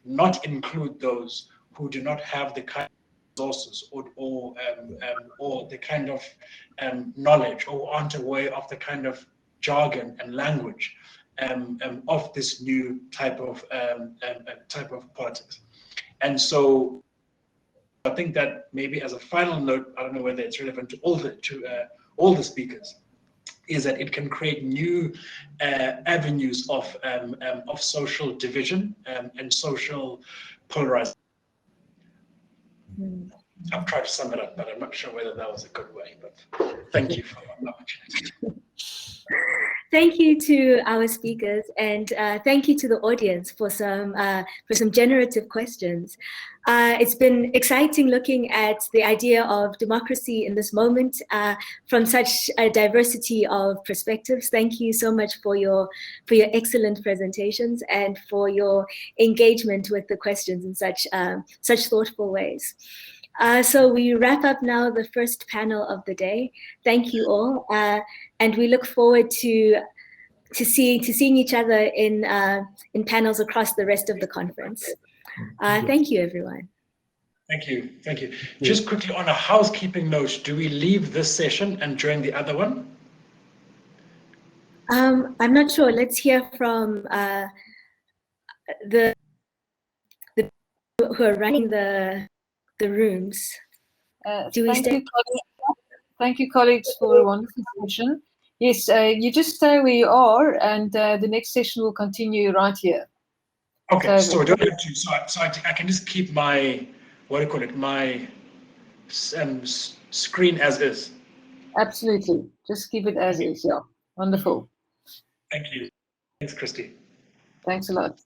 not include those who do not have the kind of resources or the kind of knowledge, or aren't aware of the kind of jargon and language of this new type of politics. And so I think that maybe as a final note, I don't know whether it's relevant to all the speakers, is that it can create new avenues of social division and social polarization. I've tried to sum it up, but I'm not sure whether that was a good way. But thank you for the opportunity. Thank you to our speakers, and thank you to the audience for some generative questions. It's been exciting looking at the idea of democracy in this moment from such a diversity of perspectives. Thank you so much for your excellent presentations and for your engagement with the questions in such thoughtful ways. So we wrap up now the first panel of the day. Thank you all, and we look forward to seeing each other in panels across the rest of the conference. Thank you, everyone. Thank you, thank you. Just quickly on a housekeeping note, do we leave this session and join the other one? I'm not sure. Let's hear from the people who are running the rooms. Do we stay? Thank you, colleagues, for a wonderful session. Yes, you just stay where you are, and the next session will continue right here. Okay, so we don't have to. So I can just keep my, what do you call it, my screen as is. Absolutely, just keep it as is. Yeah, wonderful. Thank you. Thanks, Christy. Thanks a lot.